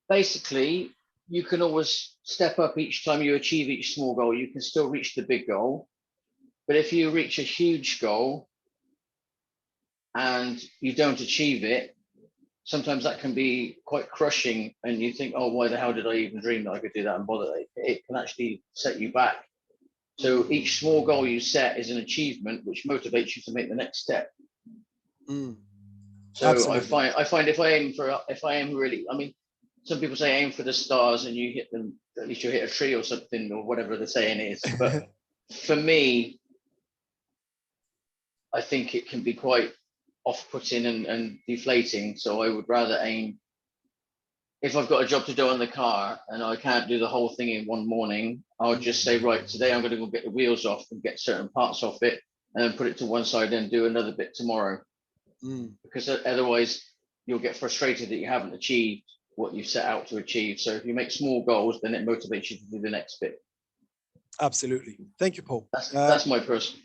F: Basically, you can always step up each time you achieve each small goal. You can still reach the big goal. But if you reach a huge goal and you don't achieve it, sometimes that can be quite crushing. And you think, oh, why the hell did I even dream that I could do that and bother? It can actually set you back. So each small goal you set is an achievement, which motivates you to make the next step. So absolutely. I find if I aim really, I mean, some people say aim for the stars and you hit them, at least you hit a tree or something, or whatever the saying is. But for me, I think it can be quite off-putting and deflating. So I would rather aim, if I've got a job to do on the car and I can't do the whole thing in one morning, I'll just say, right, today I'm going to go get the wheels off and get certain parts off it and then put it to one side and do another bit tomorrow. Because otherwise you'll get frustrated that you haven't achieved what you set out to achieve. So if you make small goals, then it motivates you to do the next bit.
B: Absolutely. Thank you, Paul.
F: That's my person.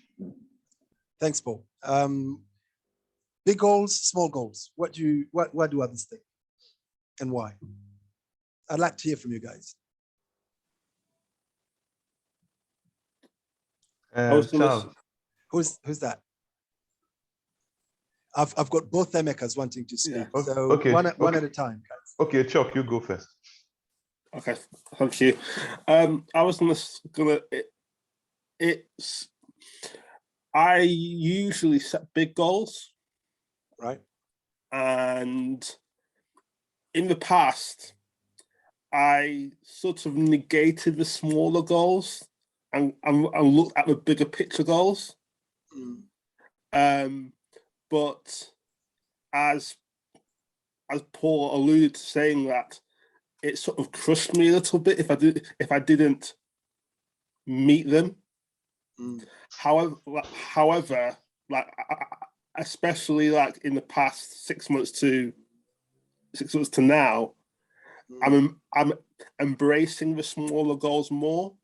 B: Thanks, Paul. Big goals, small goals. What do others think, and why? I'd like to hear from you guys.
D: Charles.
B: Who's that? I've got both Emekas wanting to speak.
D: Yeah.
B: So
D: okay.
B: one at a time, guys.
D: Okay, Chuck, you go first.
G: Okay, thank you. I was gonna. I usually set big goals,
B: right?
G: And in the past, I sort of negated the smaller goals and looked at the bigger picture goals. But as Paul alluded to, saying that it sort of crushed me a little bit if I didn't meet them. However, like especially like in the past 6 months to now, I'm embracing the smaller goals more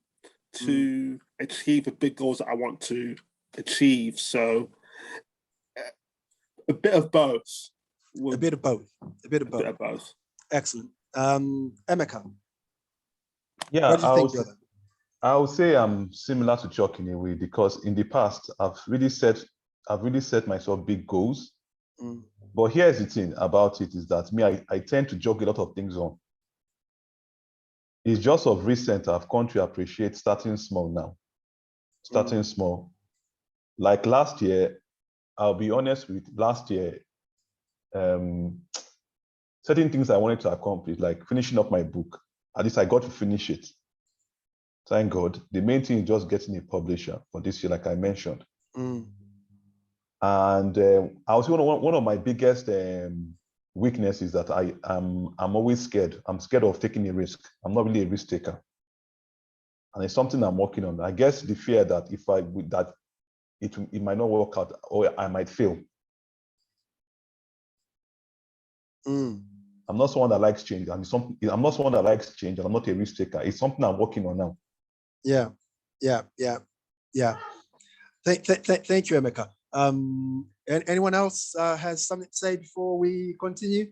G: to achieve the big goals that I want to achieve. So a bit of both.
B: A bit of both. Excellent. Emeka.
D: Yeah,
B: what do you think, brother?
D: I would say I'm similar to Chuck in a way, because in the past I've really set myself big goals. But here's the thing about it is that I tend to juggle a lot of things on. It's just of recent I've come to appreciate starting small now. Starting small. Like last year, I'll be honest with last year, certain things I wanted to accomplish, like finishing up my book. At least I got to finish it. Thank God. The main thing is just getting a publisher for this year, like I mentioned. And I was one of my biggest weaknesses that I'm always scared. I'm scared of taking a risk. I'm not really a risk taker, and it's something I'm working on. I guess the fear that it might not work out or I might fail. I'm not someone that likes change, and I'm not someone that likes change, and I'm not a risk taker. It's something I'm working on now.
B: Yeah. Thank you, Emeka. Anyone else has something to say before we continue?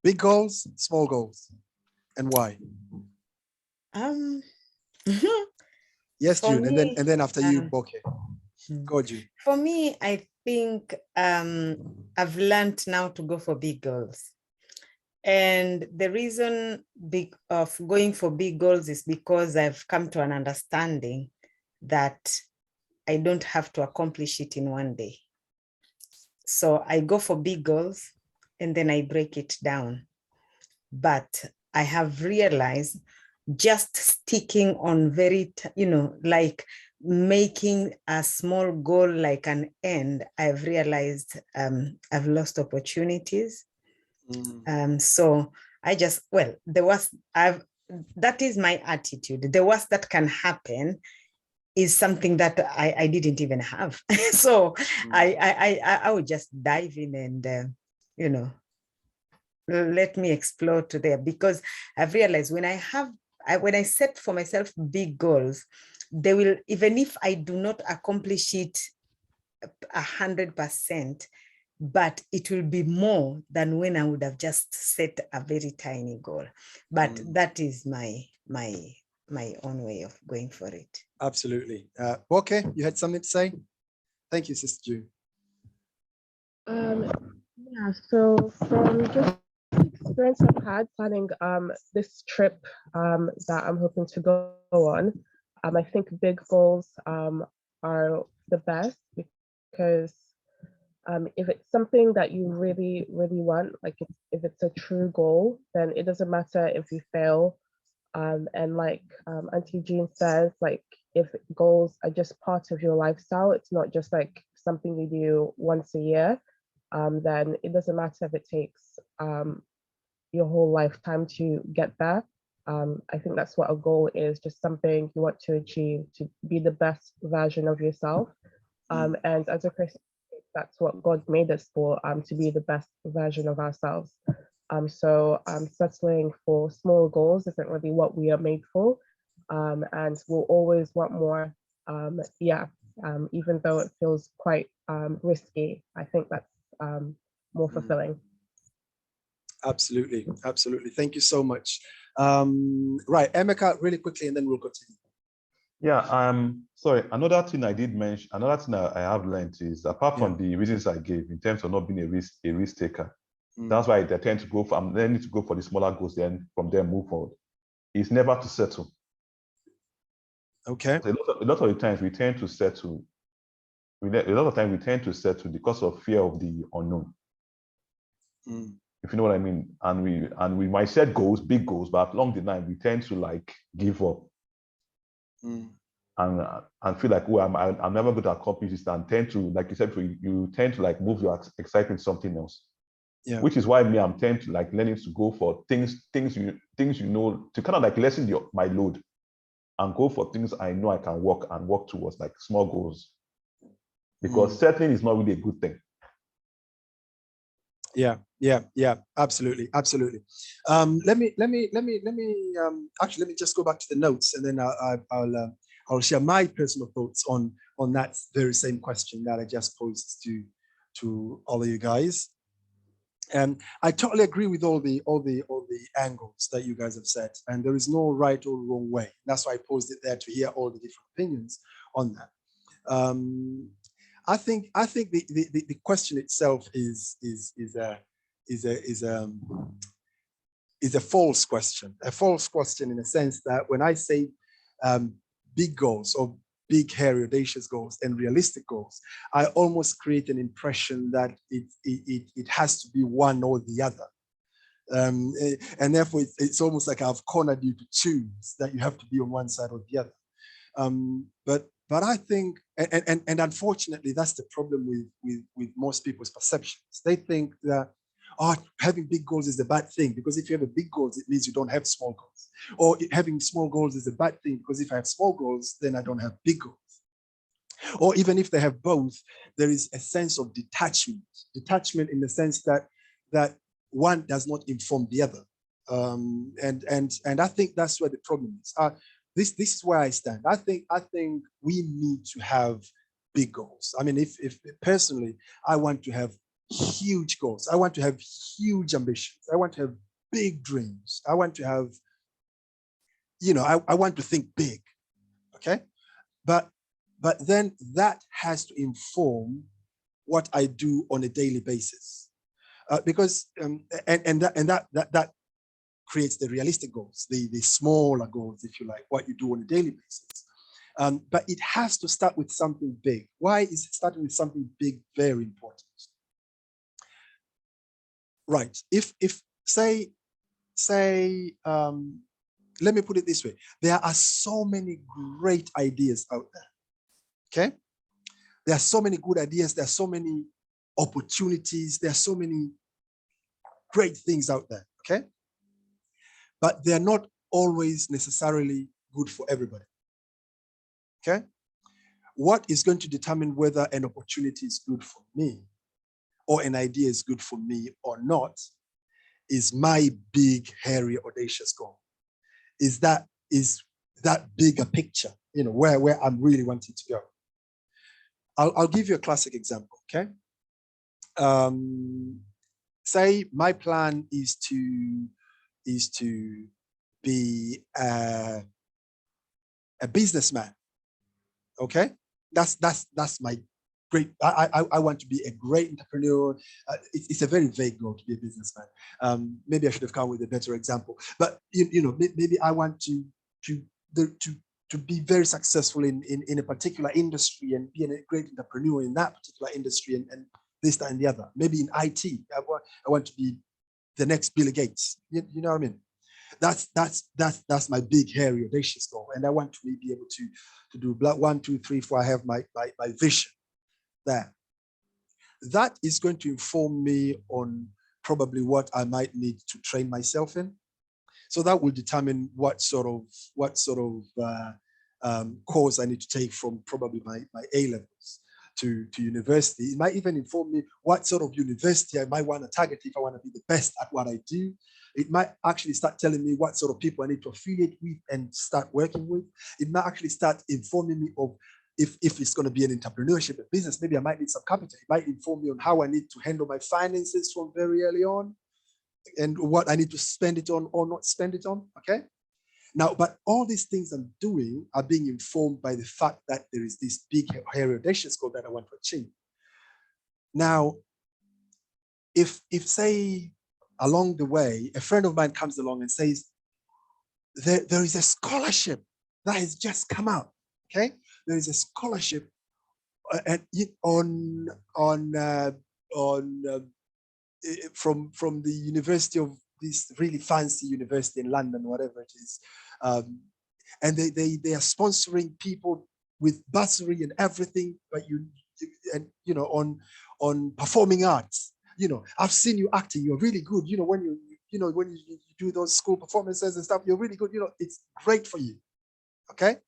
B: Big goals, small goals, and why? Yes, June, and then after you, Boke. Go, June.
E: For me, I think I've learned now to go for big goals. And the reason of going for big goals is because I've come to an understanding that I don't have to accomplish it in one day. So I go for big goals and then I break it down. But I have realized just sticking on very, like making a small goal like an end, I've realized I've lost opportunities. So I just, well, that is my attitude. The worst that can happen is something that I didn't even have. So I would just dive in and, let me explore to there, because I've realized when I set for myself big goals, they will, even if I do not accomplish it 100%, but it will be more than when I would have just set a very tiny goal. But that is my own way of going for it.
B: Absolutely. Okay, you had something to say? Thank you, Sister June.
H: Yeah, so from just experience I've had planning this trip that I'm hoping to go on, I think big goals are the best, because if it's something that you really, really want, like if it's a true goal, then it doesn't matter if you fail. And like Auntie Jean says, like if goals are just part of your lifestyle, it's not just like something you do once a year, then it doesn't matter if it takes your whole lifetime to get there. I think that's what a goal is, just something you want to achieve, to be the best version of yourself. And as a Christian, that's what God made us for, to be the best version of ourselves. So settling for small goals isn't really what we are made for. And we'll always want more. Even though it feels quite risky, I think that's more fulfilling.
B: Absolutely, absolutely. Thank you so much. Right, Emeka, really quickly, and then we'll continue.
D: Yeah, sorry, another thing I did mention, another thing I have learned is, apart from the reasons I gave in terms of not being a risk taker, that's why I tend to go for, I'm learning to go for the smaller goals, then from there move forward. It's never to settle.
B: Okay.
D: A lot of the times we tend to settle. A lot of times we tend to settle because of fear of the unknown. If you know what I mean. And we might set goals, big goals, but along the line we tend to like give up. And feel like, oh, I'm never going to accomplish this, and tend to, like you said, you tend to like move your excitement to something else. Yeah. Which is why I'm tend to like learning to go for things you know, to kind of like lessen my load, and go for things I know I can work towards, like small goals. Because settling is not really a good thing.
B: Yeah, absolutely. Let me just go back to the notes, and then I'll share my personal thoughts on that very same question that I just posed to all of you guys. And I totally agree with all the angles that you guys have said, and there is no right or wrong way. That's why I posed it there, to hear all the different opinions on that. I think the question itself is a false question. A false question in a sense that when I say big goals, or big, hairy, audacious goals and realistic goals, I almost create an impression that it has to be one or the other. And therefore it's almost like I've cornered you to choose that you have to be on one side or the other. But I think, and unfortunately, that's the problem with most people's perceptions. They think that, having big goals is a bad thing, because if you have a big goals, it means you don't have small goals. Or having small goals is a bad thing, because if I have small goals, then I don't have big goals. Or even if they have both, there is a sense of detachment in the sense that one does not inform the other. And I think that's where the problem is. This is where I stand. I think we need to have big goals. I mean, if personally, I want to have huge goals. I want to have huge ambitions. I want to have big dreams. I want to have, I want to think big. Okay, but then that has to inform what I do on a daily basis, because that creates the realistic goals, the smaller goals, if you like, what you do on a daily basis. But it has to start with something big. Why is it starting with something big very important? Right. If say let me put it this way. There are so many great ideas out there, okay? There are so many good ideas. There are so many opportunities. There are so many great things out there, okay? But they're not always necessarily good for everybody, okay? What is going to determine whether an opportunity is good for me or an idea is good for me or not is my big, hairy, audacious goal. Is that bigger picture, you know, where I'm really wanting to go. I'll give you a classic example, okay? Say my plan is to be a businessman, okay? That's my great. I want to be a great entrepreneur. It's a very vague goal to be a businessman. Maybe I should have come with a better example. But you know, maybe I want to be very successful in a particular industry and be a great entrepreneur in that particular industry and this, that, and the other. Maybe in IT, I want to be the next Bill Gates. You know what I mean? That's my big, hairy, audacious goal. And I want to be able to do 1, 2, 3, 4. I have my vision there. That is going to inform me on probably what I might need to train myself in. So that will determine what sort of course I need to take from probably my A levels to university. It might even inform me what sort of university I might want to target if I want to be the best at what I do. It might actually start telling me what sort of people I need to affiliate with and start working with. It might actually start informing me of if it's going to be an entrepreneurship, a business, maybe I might need some capital. It might inform me on how I need to handle my finances from very early on and what I need to spend it on or not spend it on, okay? Now, but all these things I'm doing are being informed by the fact that there is this big, hairy, audacious goal that I want to achieve. Now, if say, along the way, a friend of mine comes along and says, there is a scholarship that has just come out, okay? There is a scholarship from the university of this really fancy university in London, whatever it is. And they are sponsoring people with bursary and everything, but on performing arts. You know, I've seen you acting, you're really good. You know, when you do those school performances and stuff, you're really good. You know, it's great for you. Okay.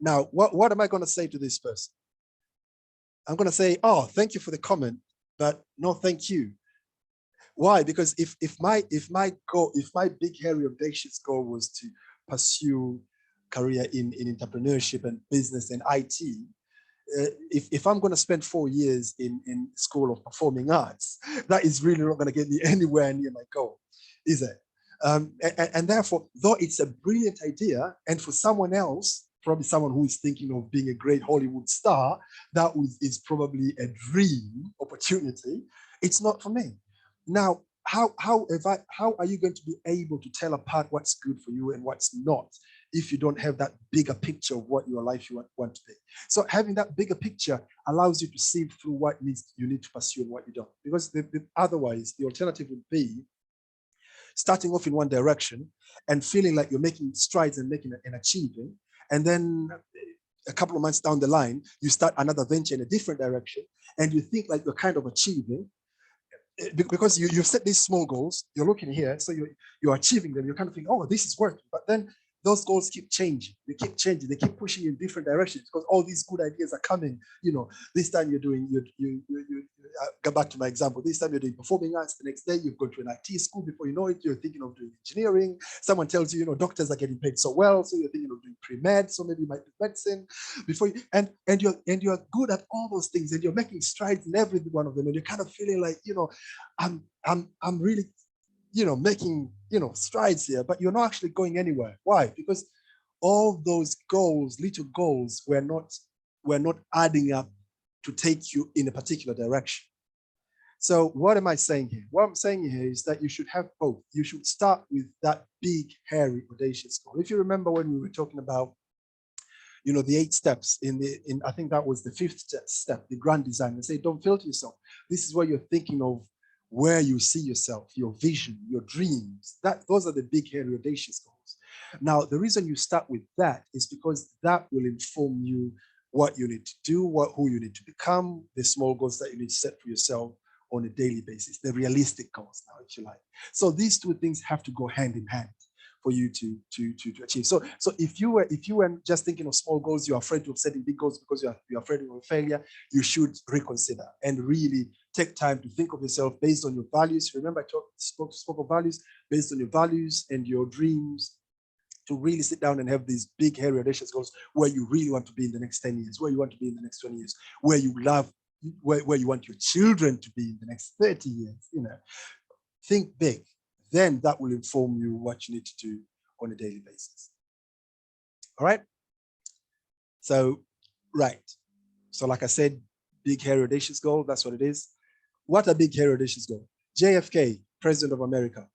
B: Now, what am I going to say to this person? I'm going to say, oh, thank you for the comment, but no, thank you. Why? Because if my big, hairy, audacious goal was to pursue career in entrepreneurship and business and IT, if I'm going to spend 4 years in school of performing arts, that is really not going to get me anywhere near my goal, is it? And therefore, though it's a brilliant idea, and for someone else, probably someone who is thinking of being a great Hollywood star, that is probably a dream opportunity. It's not for me. Now, how are you going to be able to tell apart what's good for you and what's not if you don't have that bigger picture of what your life you want to be? So having that bigger picture allows you to see through what you need to pursue and what you don't. Because otherwise, the alternative would be starting off in one direction and feeling like you're making strides and making and achieving, and then a couple of months down the line, you start another venture in a different direction, and you think like you're kind of achieving, because you've set these small goals, you're looking here, so you're achieving them, you're kind of thinking, oh, this is working. But then those goals keep changing, they keep pushing you in different directions because all these good ideas are coming. You know, this time you're doing, go back to my example, this time you're doing performing arts, the next day you've gone to an IT school, before you know it, you're thinking of doing engineering. Someone tells you, doctors are getting paid so well, so you're thinking of doing pre-med, so maybe you might do medicine before you, and you're good at all those things, and you're making strides in every one of them, and you're kind of feeling like, I'm really, making, strides here, but you're not actually going anywhere. Why? Because all those goals, little goals, were not adding up to take you in a particular direction. So what am I saying here? What I'm saying here is that you should have both. You should start with that big, hairy, audacious goal. If you remember when we were talking about, the 8 steps in I think that was the 5th step, the grand design, and say, don't filter yourself. This is where you're thinking of where you see yourself, your vision, your dreams. Those are the big, hairy, audacious goals. Now, the reason you start with that is because that will inform you what you need to do, who you need to become, the small goals that you need to set for yourself on a daily basis, the realistic goals now, if you like. So these two things have to go hand in hand for you to achieve. So if you were just thinking of small goals, you're afraid of setting big goals because you're afraid of failure, you should reconsider and really take time to think of yourself based on your values. Remember, I spoke of values, based on your values and your dreams, to really sit down and have these big, hairy, audacious goals where you really want to be in the next 10 years, where you want to be in the next 20 years, where you want your children to be in the next 30 years, think big. Then that will inform you what you need to do on a daily basis. All right. So, right. So like I said, big, hairy, audacious goal, that's what it is. What a big, hairy, audacious goal. JFK, President of America,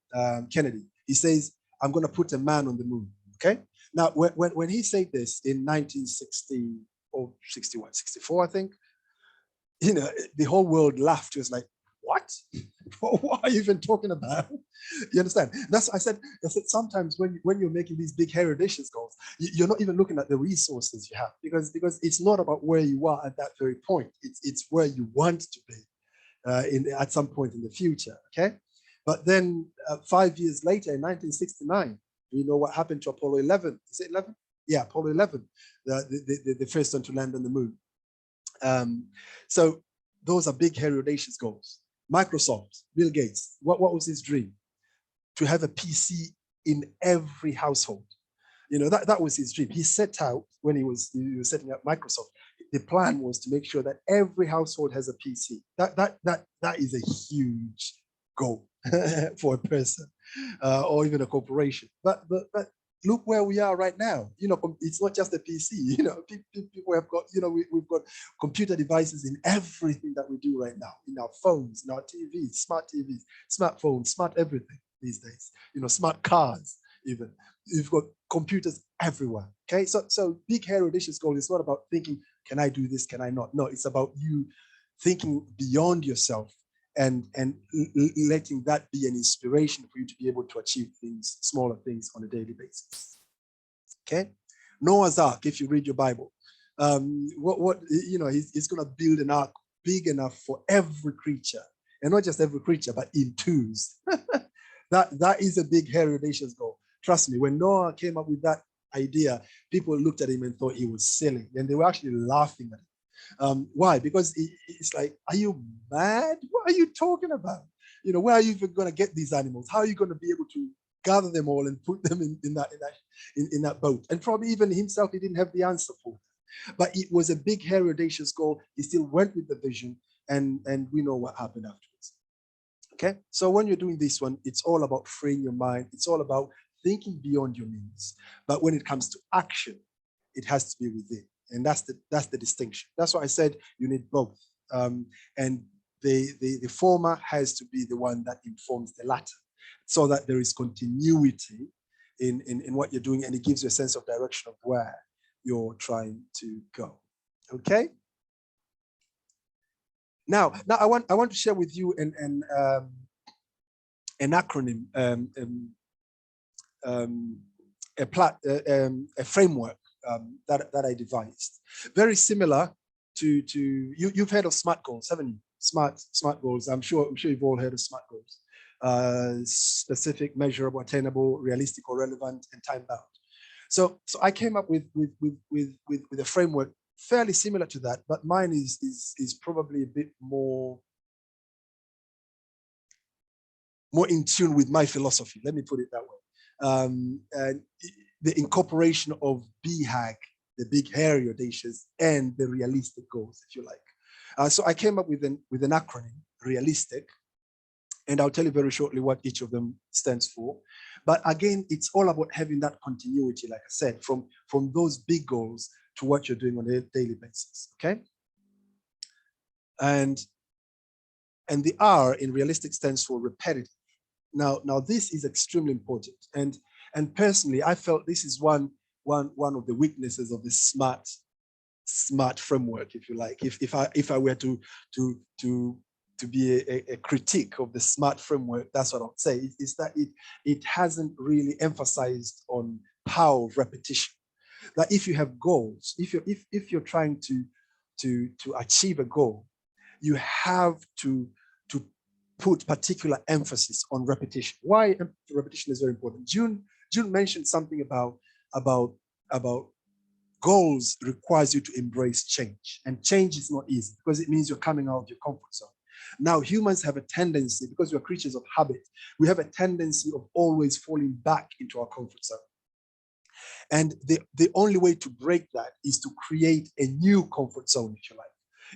B: Kennedy, he says, I'm going to put a man on the moon. Okay. Now, when he said this in 1960 or 61, 64, I think, the whole world laughed. It was like, what? What are you even talking about? You understand? I said sometimes when you're making these big, hairy, audacious goals, you're not even looking at the resources you have, because it's not about where you are at that very point. It's where you want to be at some point in the future. Okay. But then 5 years later, in 1969, you know what happened to Apollo 11? Is it 11? Yeah, Apollo 11, the first one to land on the moon. So those are big, hairy, audacious goals. Microsoft, Bill Gates, what was his dream? To have a PC in every household. That was his dream. He set out, when he was setting up Microsoft, the plan was to make sure that every household has a PC. That is a huge goal for a person or even a corporation. But look where we are right now. It's not just a PC. People have got, we've got computer devices in everything that we do right now, in our phones, in our TVs, smartphones, smart everything these days. Smart cars even. You've got computers everywhere. Okay, so big, hairy, audacious goal is not about thinking, can I do this? Can I not? No, it's about you thinking beyond yourself and letting that be an inspiration for you to be able to achieve things, smaller things on a daily basis. Okay, Noah's Ark. If you read your Bible, he's going to build an ark big enough for every creature, and not just every creature, but in twos. That is a big, hairy, audacious goal. Trust me, when Noah came up with that idea, people looked at him and thought he was silly, and they were actually laughing at him. Why? Because it's like, are you mad? What are you talking about? Where are you even going to get these animals? How are you going to be able to gather them all and put them in that boat? And probably even himself, he didn't have the answer for it. But it was a big, hairy, audacious goal. He still went with the vision, and we know what happened afterwards. Okay, so when you're doing this one, it's all about freeing your mind. It's all about thinking beyond your means. But when it comes to action, it has to be within. And that's the distinction. That's why I said you need both. And the former has to be the one that informs the latter, so that there is continuity in what you're doing, and it gives you a sense of direction of where you're trying to go. Okay. Now I want to share with you an acronym, a framework that I devised, very similar to you've heard of SMART goals, haven't you? SMART goals. I'm sure you've all heard of SMART goals: specific, measurable, attainable, realistic or relevant, and time bound. So I came up with a framework fairly similar to that, but mine is probably a bit more in tune with my philosophy. Let me put it that way. And the incorporation of BHAG, the big, hairy, audacious, and the realistic goals, if you like. So I came up with an acronym, realistic, and I'll tell you very shortly what each of them stands for. But again, it's all about having that continuity, like I said, from those big goals to what you're doing on a daily basis. Okay. And the R in realistic stands for repetitive. Now this is extremely important. And personally, I felt this is one of the weaknesses of this SMART framework, if you like. If I were to a critique of the SMART framework, that's what I would say, is that it hasn't really emphasized on power of repetition. That if you have goals, if you're trying to achieve a goal, you have to put particular emphasis on repetition. Why repetition is very important. June mentioned something about goals requires you to embrace change, and change is not easy because it means you're coming out of your comfort zone. Now, humans have a tendency, because we're creatures of habit, we have a tendency of always falling back into our comfort zone. And the only way to break that is to create a new comfort zone, if you like,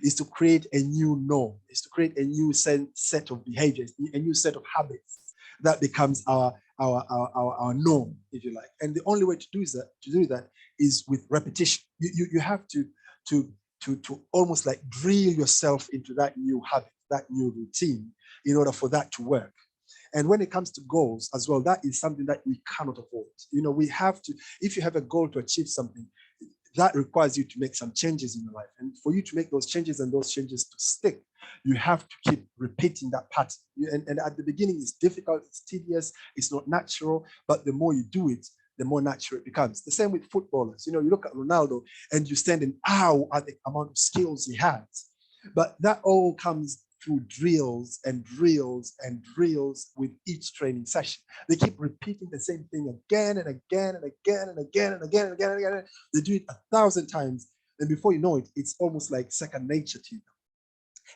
B: is to create a new norm, is to create a new set of behaviors, a new set of habits that becomes our norm, if you like. And the only way to do that is with repetition. You have to almost like drill yourself into that new habit, that new routine, in order for that to work. And when it comes to goals as well, that is something that we cannot avoid. We have to, if you have a goal to achieve something, that requires you to make some changes in your life. And for you to make those changes and those changes to stick, you have to keep repeating that pattern. And at the beginning, it's difficult, it's tedious, it's not natural, but the more you do it, the more natural it becomes. The same with footballers. You look at Ronaldo and you stand in awe at the amount of skills he has. But that all comes through drills and drills and drills with each training session. They keep repeating the same thing again and again and again and again and again and again and again. They do it 1,000 times. And before you know it, it's almost like second nature to you.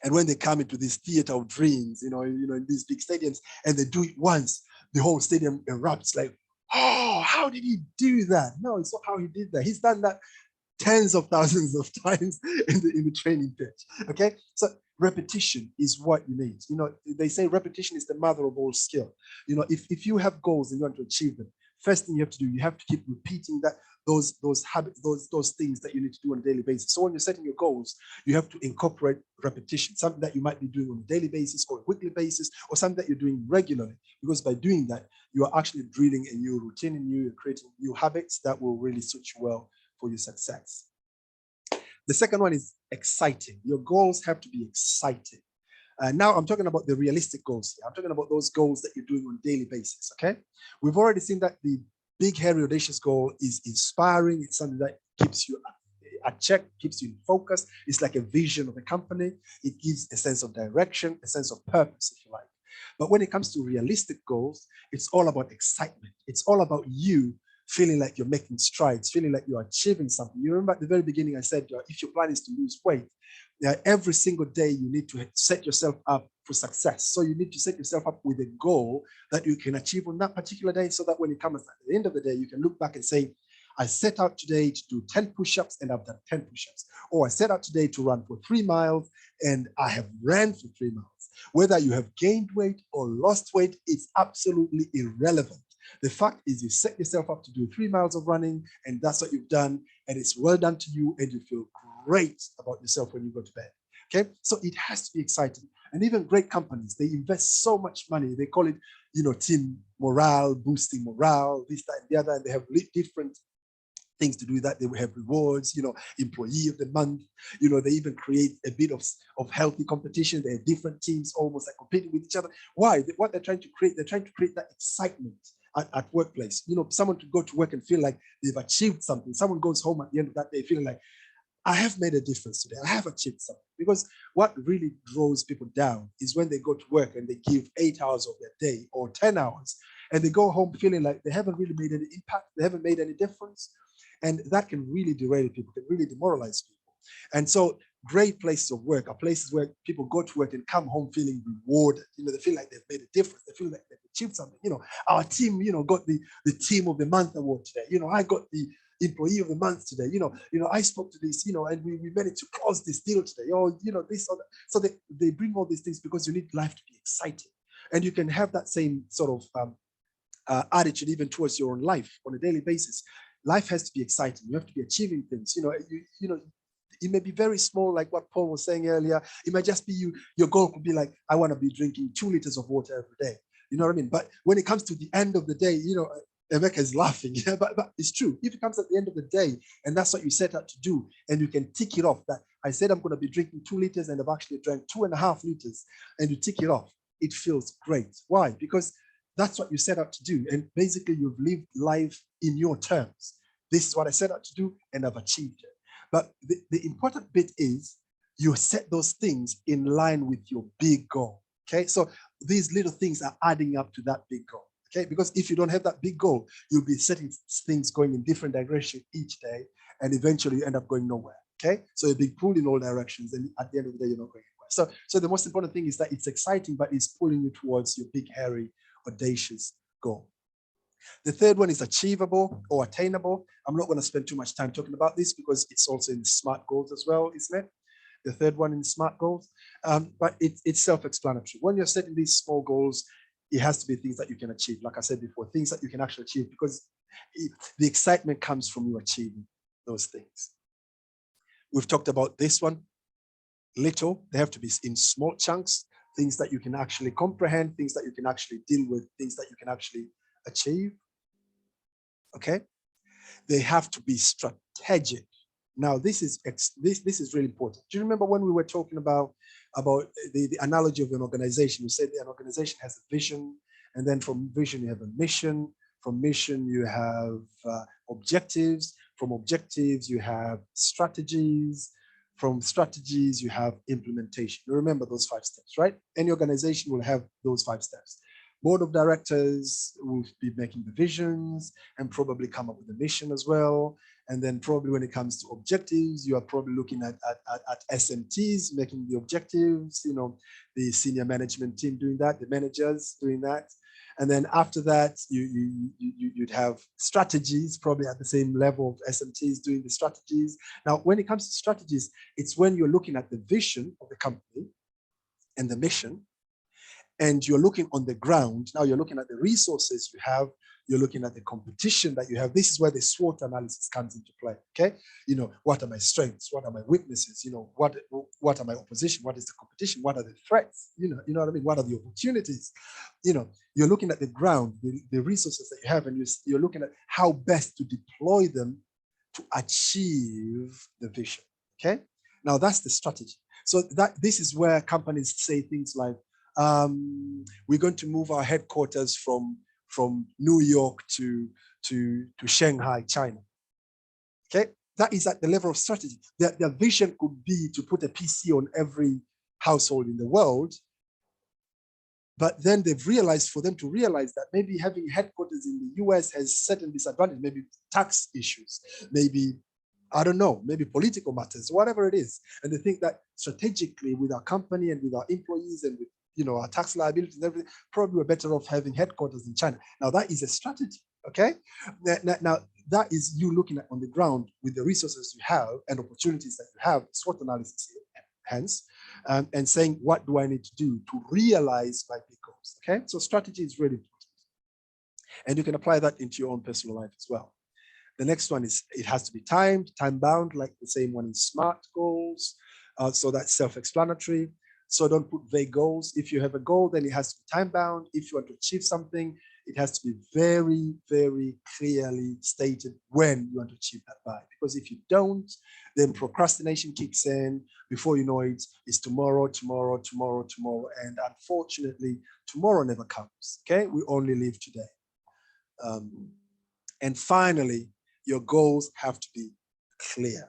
B: And when they come into this theater of dreams, in these big stadiums, and they do it once, the whole stadium erupts like, oh, how did he do that? No, it's not how he did that. He's done that tens of thousands of times in the training pitch. Okay, so repetition is what you need. They say repetition is the mother of all skill. If you have goals and you want to achieve them, first thing you have to do, you have to keep repeating those habits, those things that you need to do on a daily basis. So when you're setting your goals, you have to incorporate repetition, something that you might be doing on a daily basis or a weekly basis, or something that you're doing regularly. Because by doing that, you are actually drilling a new routine in you, you're creating new habits that will really suit you well for your success. The second one is exciting. Your goals have to be exciting. Now I'm talking about the realistic goals here. I'm talking about those goals that you're doing on a daily basis, okay? We've already seen that the big, hairy, audacious goal is inspiring. It's something that keeps you at check, keeps you in focus. It's like a vision of a company. It gives a sense of direction, a sense of purpose, if you like. But when it comes to realistic goals, it's all about excitement. It's all about you feeling like you're making strides, feeling like you're achieving something. You remember at the very beginning, I said, if your plan is to lose weight, every single day you need to set yourself up for success. So you need to set yourself up with a goal that you can achieve on that particular day, so that when it comes at the end of the day, you can look back and say, I set out today to do 10 push-ups and I've done 10 push-ups. Or I set out today to run for 3 miles and I have ran for 3 miles. Whether you have gained weight or lost weight, it's absolutely irrelevant. The fact is, you set yourself up to do 3 miles of running, and that's what you've done, and it's well done to you, and you feel great about yourself when you go to bed. Okay, so it has to be exciting. And even great companies, they invest so much money. They call it, team morale, boosting morale, this, that, and the other, and they have different things to do that. They will have rewards, employee of the month. They even create a bit of healthy competition. They have different teams almost like competing with each other. Why? What they're trying to create, they're trying to create that excitement at workplace. Someone to go to work and feel like they've achieved something. Someone goes home at the end of that day feeling like, I have made a difference today. I have achieved something. Because what really draws people down is when they go to work and they give 8 hours of their day or 10 hours, and they go home feeling like they haven't really made any impact. They haven't made any difference. And that can really derail people, can really demoralize people. And so great places of work are places where people go to work and come home feeling rewarded. They feel like they've made a difference. They feel like they've achieved something. Our team, got the team of the month award today. I got the employee of the month today. I spoke to this, and we managed to close this deal today. This or that. So they bring all these things because you need life to be exciting. And you can have that same sort of attitude even towards your own life on a daily basis. Life has to be exciting. You have to be achieving things. It may be very small, like what Paul was saying earlier. It might just be your goal could be like, I want to be drinking 2 liters of water every day. You know what I mean? But when it comes to the end of the day, Emeka is laughing, yeah, but it's true. If it comes at the end of the day and that's what you set out to do, and you can tick it off, that I said I'm going to be drinking 2 liters and I've actually drank 2.5 liters, and you tick it off, it feels great. Why? Because that's what you set out to do. And basically you've lived life in your terms. This is what I set out to do and I've achieved it. But the important bit is you set those things in line with your big goal. Okay, so these little things are adding up to that big goal. Okay, because if you don't have that big goal, you'll be setting things going in different directions each day, and eventually you end up going nowhere. Okay, so you're being pulled in all directions, and at the end of the day, you're not going anywhere. So the most important thing is that it's exciting, but it's pulling you towards your big, hairy, audacious goal. The third one is achievable or attainable. I'm not going to spend too much time talking about this because it's also in SMART goals as well, isn't it? The third one in SMART goals, but it's self-explanatory. When you're setting these small goals, it has to be things that you can achieve. Like I said before, things that you can actually achieve, because the excitement comes from you achieving those things. We've talked about this one, little. They have to be in small chunks, things that you can actually comprehend, things that you can actually deal with, things that you can actually achieve. Okay, they have to be strategic. Now, this is really important. Do you remember when we were talking about the analogy of an organization? We said an organization has a vision, and then from vision you have a mission. From mission you have objectives. From objectives you have strategies. From strategies you have implementation. You remember those 5 steps, right? Any organization will have those 5 steps. Board of directors will be making the visions and probably come up with a mission as well. And then probably when it comes to objectives, you are probably looking at SMTs making the objectives, you know, the senior management team doing that, the managers doing that. And then after that, you'd have strategies probably at the same level of SMTs doing the strategies. Now, when it comes to strategies, it's when you're looking at the vision of the company and the mission, and you're looking on the ground. Now you're looking at the resources you have, you're looking at the competition that you have. This is where the SWOT analysis comes into play, okay? You know, what are my strengths? What are my weaknesses? You know, what are my opposition? What is the competition? What are the threats? You know what I mean? What are the opportunities? You know, you're looking at the ground, the resources that you have, and you're looking at how best to deploy them to achieve the vision, okay? Now that's the strategy. So this is where companies say things like, we're going to move our headquarters from New York to Shanghai, China. Okay, that is at the level of strategy. Their vision could be to put a PC on every household in the world, but then they've realized, for them to realize that maybe having headquarters in the US has certain disadvantages, maybe tax issues, maybe, I don't know, maybe political matters, whatever it is. And they think that strategically with our company and with our employees and with, you know, our tax liabilities and everything, probably we're better off having headquarters in China. Now that is a strategy, okay? Now that is you looking at on the ground with the resources you have and opportunities that you have, SWOT analysis hence, and saying, what do I need to do to realize my big goals, okay? So strategy is really important. And you can apply that into your own personal life as well. The next one is, it has to be timed, time-bound, like the same one in SMART goals. So that's self-explanatory. So don't put vague goals. If you have a goal, then it has to be time-bound. If you want to achieve something, it has to be very, very clearly stated when you want to achieve that by. Because if you don't, then procrastination kicks in. Before you know it, it's tomorrow, tomorrow, tomorrow, tomorrow. And unfortunately, tomorrow never comes, okay? We only live today. And finally, your goals have to be clear,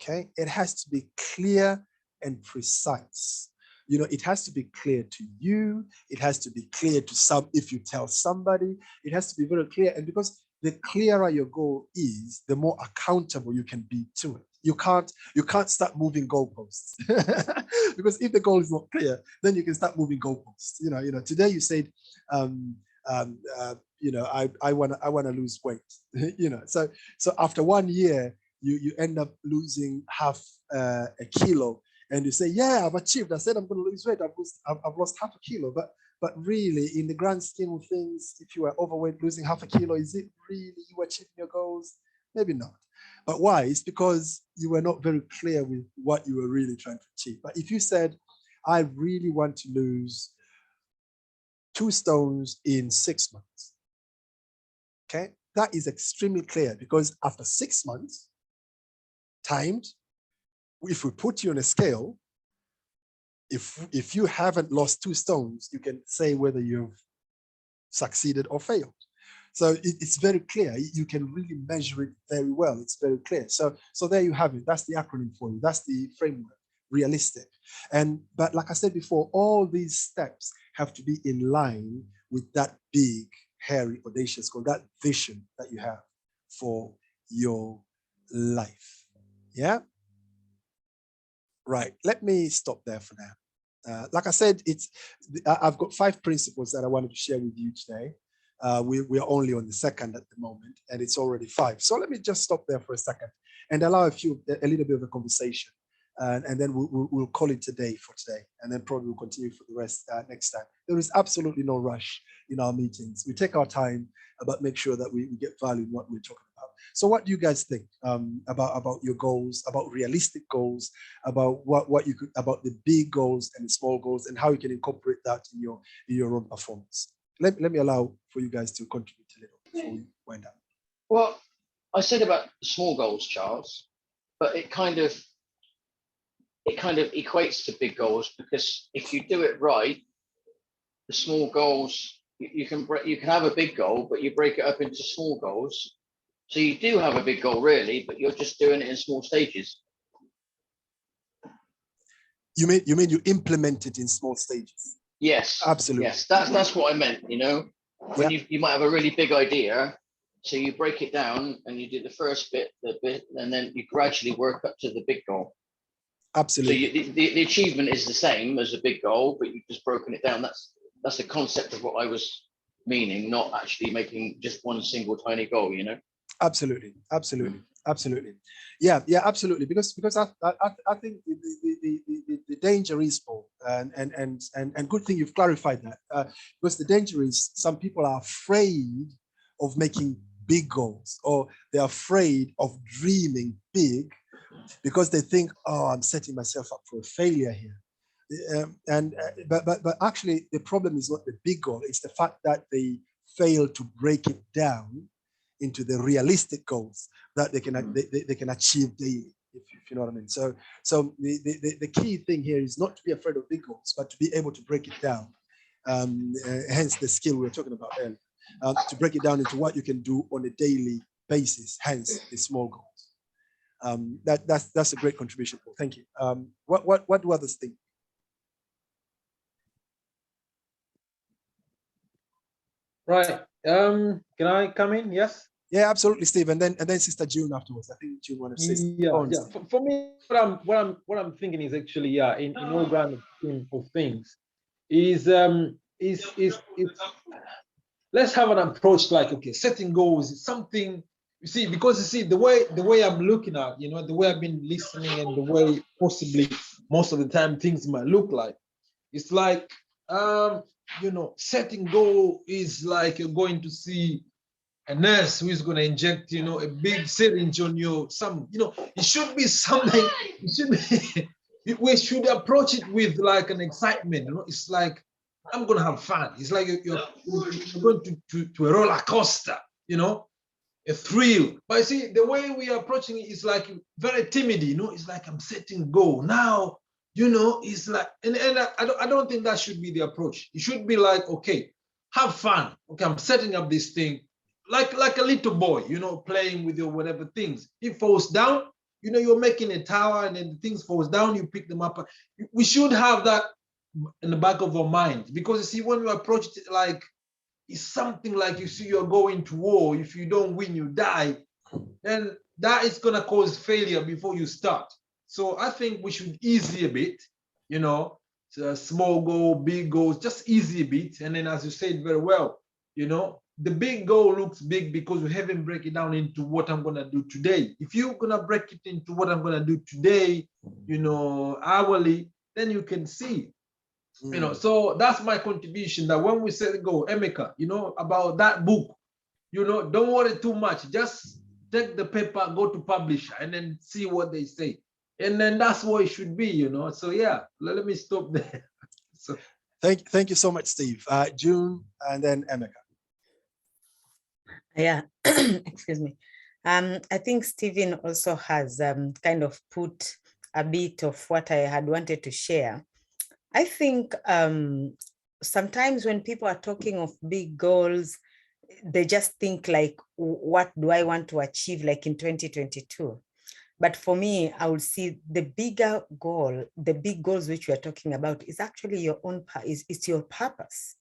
B: okay? It has to be clear and precise. You know, it has to be clear to you. It has to be clear to some, if you tell somebody, it has to be very clear. And because the clearer your goal is, the more accountable you can be to it. You can't start moving goalposts because if the goal is not clear, then you can start moving goalposts. You know, today you said, you know, I want to lose weight. You know, so after 1 year, you end up losing half a kilo. And you say, yeah, I've achieved. I said I'm going to lose weight. I've lost half a kilo. But really, in the grand scheme of things, if you are overweight, losing half a kilo, is it really you achieving your goals? Maybe not. But why? It's because you were not very clear with what you were really trying to achieve. But if you said, I really want to lose 2 stones in 6 months, Okay, that is extremely clear because after 6 months, timed, if we put you on a scale, if you haven't lost 2 stones, you can say whether you've succeeded or failed. So it's very clear. You can really measure it very well. It's very clear. So there you have it. That's the acronym for you. That's the framework, realistic. But like I said before, all these steps have to be in line with that big, hairy, audacious goal, that vision that you have for your life. Yeah? Right. Let me stop there for now. Like I said, I've got 5 principles that I wanted to share with you today. We are only on the second at the moment, and it's already 5. So let me just stop there for a second and allow a little bit of a conversation, and then we'll call it today for today, and then probably we'll continue for the rest next time. There is absolutely no rush in our meetings. We take our time, but make sure that we get value in what we're talking about. So what do you guys think about your goals, about realistic goals, about about the big goals and the small goals, and how you can incorporate that in your own performance? Let me allow for you guys to contribute a little before we wind up.
F: Well, I said about small goals, Charles, but it kind of equates to big goals, because if you do it right, the small goals, you can have a big goal, but you break it up into small goals. So you do have a big goal really, but you're just doing it in small stages.
B: You mean you implement it in small stages?
F: Yes,
B: absolutely.
F: Yes, that's what I meant. You know, when you might have a really big idea, so you break it down and you do the first bit, and then you gradually work up to the big goal.
B: Absolutely.
F: So the achievement is the same as a big goal, but you've just broken it down. That's the concept of what I was meaning, not actually making just one single tiny goal. You know.
B: Absolutely. Yeah, absolutely. Because I think the danger is, Paul, and good thing you've clarified that, because the danger is some people are afraid of making big goals, or they're afraid of dreaming big because they think, oh, I'm setting myself up for a failure here. But actually the problem is not the big goal, it's the fact that they fail to break it down into the realistic goals that they can achieve daily, if you know what I mean. So the key thing here is not to be afraid of big goals, but to be able to break it down. Hence the skill we were talking about earlier, to break it down into what you can do on a daily basis. Hence the small goals. That's a great contribution, Paul. Thank you. What do others think?
I: Right. Can I come in? Yes.
B: Yeah, absolutely, Steve. And then Sister June afterwards. I think June wanted to say something.
I: Yeah. For me, what I'm thinking is actually, in all grand scheme of things, is let's have an approach like, okay, setting goals is something, you see, because you see the way I'm looking at, you know, the way I've been listening and the way possibly most of the time things might look like, it's like, you know, setting goal is like you're going to see a nurse who is going to inject, you know, a big syringe on you. It should be something. It should be. We should approach it with like an excitement. You know, it's like I'm going to have fun. It's like you're going to a roller coaster. You know, a thrill. But you see, the way we are approaching it is like very timid. You know, it's like I'm setting goal now. You know, it's like, and I don't think that should be the approach. It should be like, okay, have fun. Okay, I'm setting up this thing. Like a little boy, you know, playing with your whatever things. It falls down, you know, you're making a tower and then the things falls down, you pick them up. We should have that in the back of our mind, because you see, when we approach it like it's something like, you see, you're going to war. If you don't win, you die. Then that is going to cause failure before you start. So I think we should ease a bit, you know, small goal, big goals, just easy a bit. And then, as you said very well, you know, the big goal looks big because we haven't break it down into what I'm going to do today. If you're going to break it into what I'm going to do today, you know, hourly, then you can see, you know. So that's my contribution, that when we set the goal, Emeka, you know, about that book, you know, don't worry too much. Just take the paper, go to publisher, and then see what they say. And then that's what it should be, you know. So yeah, let me stop there. So
B: thank you so much, Steve. June, and then Emeka.
E: Yeah, excuse me. I think Stephen also has kind of put a bit of what I had wanted to share. I think sometimes when people are talking of big goals, they just think like, what do I want to achieve like in 2022? But for me, I would see the bigger goal, the big goals which we are talking about is actually your own, it's your purpose.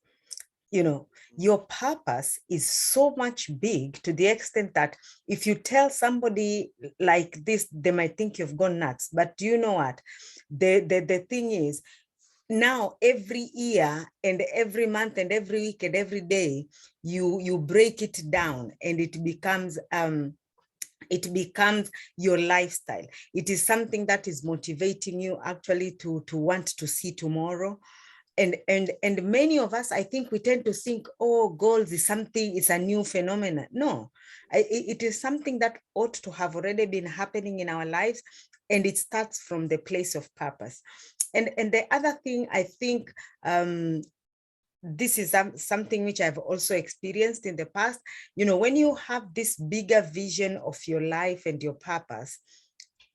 E: You know, your purpose is so much big to the extent that if you tell somebody like this, they might think you've gone nuts. But do you know what? The thing is, now every year and every month and every week and every day, you break it down and it becomes your lifestyle. It is something that is motivating you actually to want to see tomorrow. And many of us, I think we tend to think, oh, goals is something, it's a new phenomenon. No, it is something that ought to have already been happening in our lives, and it starts from the place of purpose. And the other thing, I think, this is something which I've also experienced in the past. You know, when you have this bigger vision of your life and your purpose,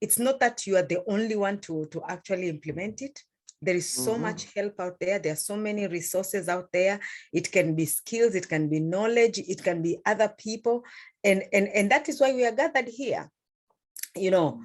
E: it's not that you are the only one to actually implement it. There is so much help out there. There are so many resources out there. It can be skills, it can be knowledge, it can be other people. And that is why we are gathered here. You know,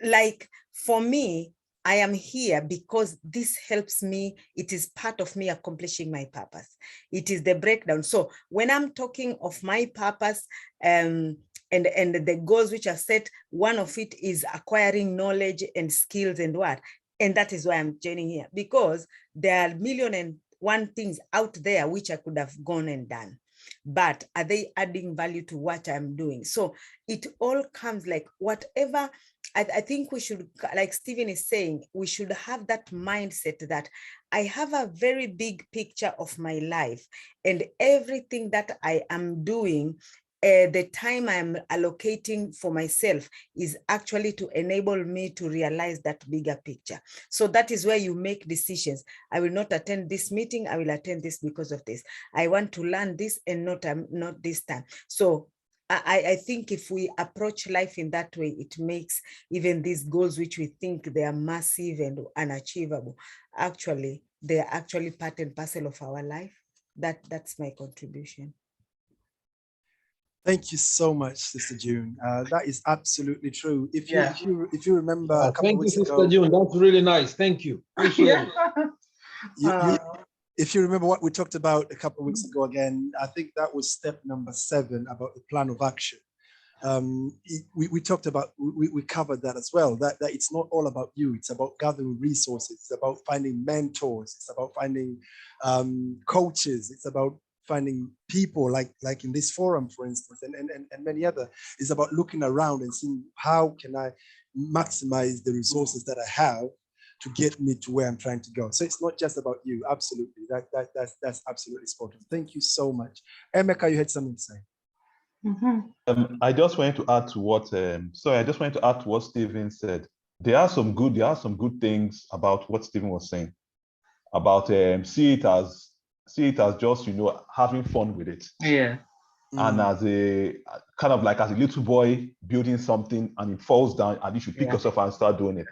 E: like for me, I am here because this helps me. It is part of me accomplishing my purpose. It is the breakdown. So when I'm talking of my purpose, and the goals which are set, one of it is acquiring knowledge and skills and what. And that is why I'm joining here, because there are 1,000,001 things out there which I could have gone and done. But are they adding value to what I'm doing? So it all comes like whatever. I think we should, like Stephen is saying, we should have that mindset that I have a very big picture of my life, and everything that I am doing, the time I'm allocating for myself is actually to enable me to realize that bigger picture. So that is where you make decisions. I will not attend this meeting. I will attend this because of this. I want to learn this and not this time. So I think if we approach life in that way, it makes even these goals, which we think they are massive and unachievable, actually, they are actually part and parcel of our life. That's my contribution.
B: Thank you so much, Sister June. That is absolutely true. If you remember a couple
I: thank
B: of weeks
I: you, Sister
B: ago,
I: June. That's really nice. Thank you. Appreciate it.
B: If you remember what we talked about a couple of weeks ago, again, I think that was step number 7 about the plan of action. We talked about, we covered that as well, that it's not all about you. It's about gathering resources. It's about finding mentors. It's about finding coaches. It's about finding people like in this forum, for instance, and many other. It's about looking around and seeing how can I maximize the resources that I have to get me to where I'm trying to go. So it's not just about you. Absolutely, that's absolutely spot on. Thank you so much. Emeka, you had something to say.
D: I just wanted to add to what Stephen said. There are some good things about what Stephen was saying about see it as just, you know, having fun with it.
J: Yeah.
D: And as a kind of like as a little boy building something and it falls down and you should pick yourself and start doing it.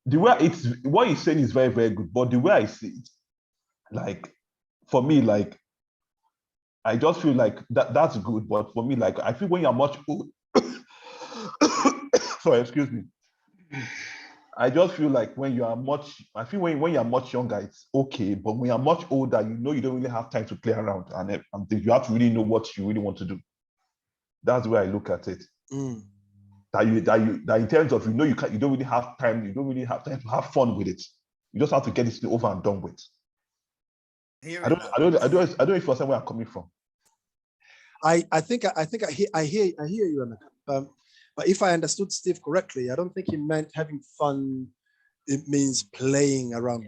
D: The way what he's saying is very, very good. But the way I see it, like for me, like I just feel like that's good. But for me, like I feel when you're much old, sorry, excuse me. I just feel like when you're much younger, it's okay. But when you're much older, you know you don't really have time to play around, and you have to really know what you really want to do. That's where I look at it. That in terms of, you know, you don't really have time. You don't really have time to have fun with it. You just have to get it over and done with. I don't know if you understand where I'm coming from.
B: I think I hear you, Emeka. But if I understood Steve correctly, I don't think he meant having fun. It means playing around,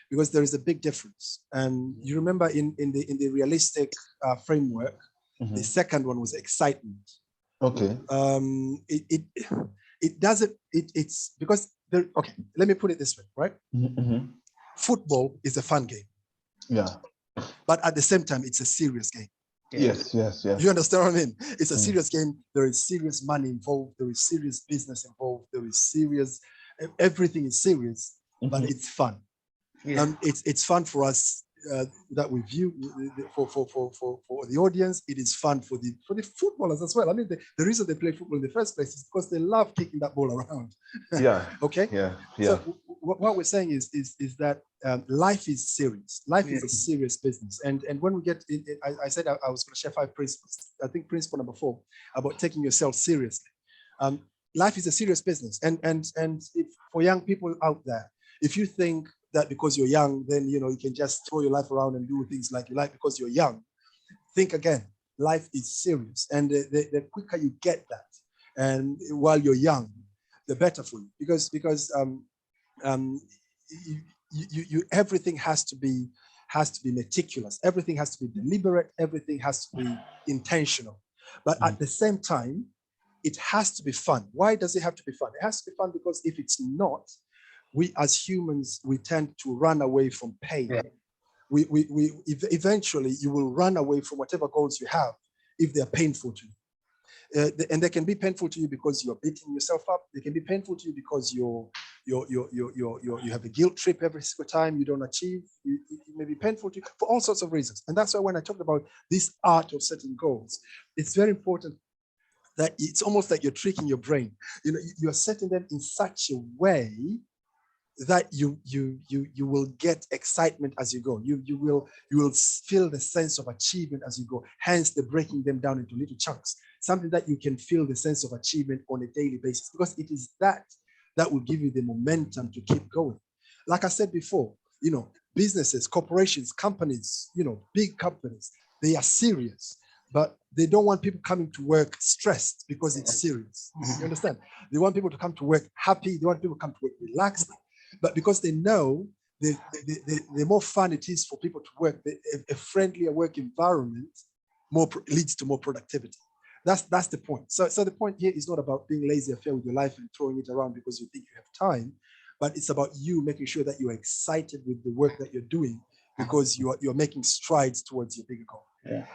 B: because there is a big difference. And you remember in the realistic framework, the second one was excitement.
D: Okay.
B: It's because there. Okay, let me put it this way, right? Football is a fun game.
D: Yeah.
B: But at the same time, it's a serious game.
D: Yes, yes, yes.
B: You understand what I mean? It's a
D: Mm.
B: serious game. There is serious money involved. There is serious business involved. There is serious, everything is serious, but
D: Mhm.
B: it's fun.
E: Yeah.
B: It's fun for us that we view for the audience. It is fun for the footballers as well. I mean, the reason they play football in the first place is because they love kicking that ball around.
D: Yeah.
B: Okay.
D: Yeah.
B: So
D: Yeah.
B: what we're saying is that life is serious. Life is
E: Yeah.
B: a serious business. And when we get in, I said I was going to share 5 principles. I think principle number 4 about taking yourself seriously. Life is a serious business. And if, for young people out there, if you think that because you're young, then you can just throw your life around and do things like you like because you're young, think again. Life is serious, and the quicker you get that, and while you're young, the better for you. Because everything has to be meticulous. Everything has to be deliberate. Everything has to be intentional. But at the same time, it has to be fun. Why does it have to be fun? It has to be fun because if it's not, we as humans, we tend to run away from pain.
E: Yeah.
B: Eventually you will run away from whatever goals you have if they're painful to you. And they can be painful to you because you're beating yourself up. They can be painful to you because you have a guilt trip every single time you don't achieve. It may be painful to you for all sorts of reasons. And that's why when I talked about this art of setting goals, it's very important that it's almost like you're tricking your brain. You're setting them in such a way that you will get excitement as you go. You will feel the sense of achievement as you go. Hence, the breaking them down into little chunks. Something that you can feel the sense of achievement on a daily basis, because it is that will give you the momentum to keep going. Like I said before, businesses, corporations, companies, big companies, they are serious. But they don't want people coming to work stressed because it's serious. You understand? They want people to come to work happy. They want people to come to work relaxed. But because they know the more fun it is for people to work, a friendlier work environment leads to more productivity. That's the point. So the point here is not about being lazy affair with your life and throwing it around because you think you have time, but it's about you making sure that you're excited with the work that you're doing because you're making strides towards your bigger goal.
C: Yeah.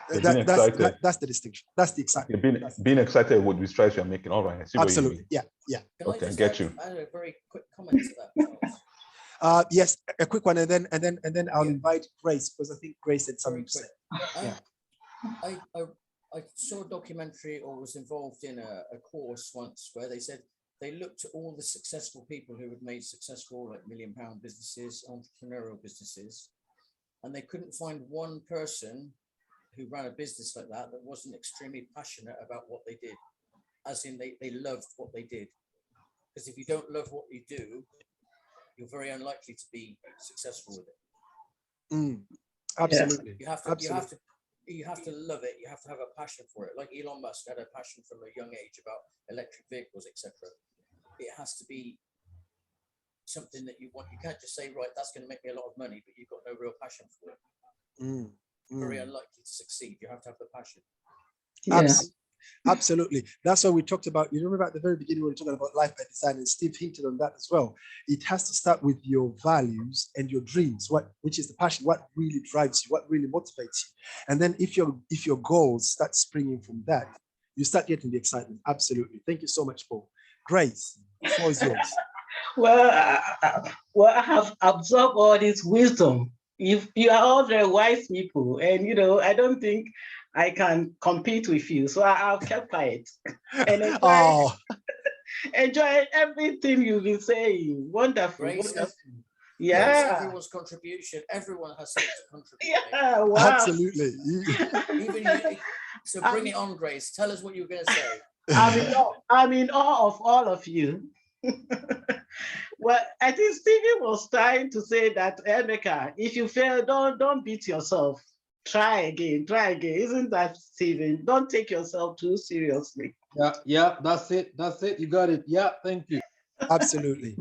B: That's the distinction. That's the excitement.
D: Being excited with the strides you're making. All right. I see
B: Absolutely.
D: what you mean.
B: Yeah.
F: Can
D: Okay,
F: I just
D: get you.
F: add a very quick comment to that, Charles?
B: Yes, a quick one, and then I'll invite Grace because I think Grace had something to say.
F: I saw a documentary or was involved in a course once where they said they looked at all the successful people who had made successful like £1 million businesses, entrepreneurial businesses, and they couldn't find one person who ran a business like that wasn't extremely passionate about what they did, as in they loved what they did. Because if you don't love what you do, you're very unlikely to be successful with it.
B: Absolutely.
F: You have to love it. You have to have a passion for it. Like Elon Musk had a passion from a young age about electric vehicles, etc. It has to be something that you want. You can't just say, right, that's going to make me a lot of money, but you've got no real passion for it. Very unlikely to succeed. You have to have the passion.
B: Absolutely. That's why we talked about, you remember at the very beginning, we were talking about life by design, and Steve hinted on that as well. It has to start with your values and your dreams, which is the passion, what really drives you, what really motivates you. And then if your goals start springing from that, you start getting the excitement. Absolutely. Thank you so much, Paul. Grace, the floor is yours.
J: Well, I have absorbed all this wisdom. If you are all very wise people, and I don't think I can compete with you, so I'll keep quiet and enjoy everything you've been saying. Wonderful, wonderful. Yeah.
F: Everyone's contribution. Everyone has something to contribute.
J: Yeah, wow.
B: Absolutely.
F: Even you. So bring it on, Grace. Tell us what you were going to say.
J: I'm in awe of all of you. Well, I think Stephen was trying to say that, Emeka, if you fail, don't beat yourself. Try again. Isn't that, Stephen? Don't take yourself too seriously.
I: Yeah, that's it. You got it. Yeah, thank you.
B: Absolutely.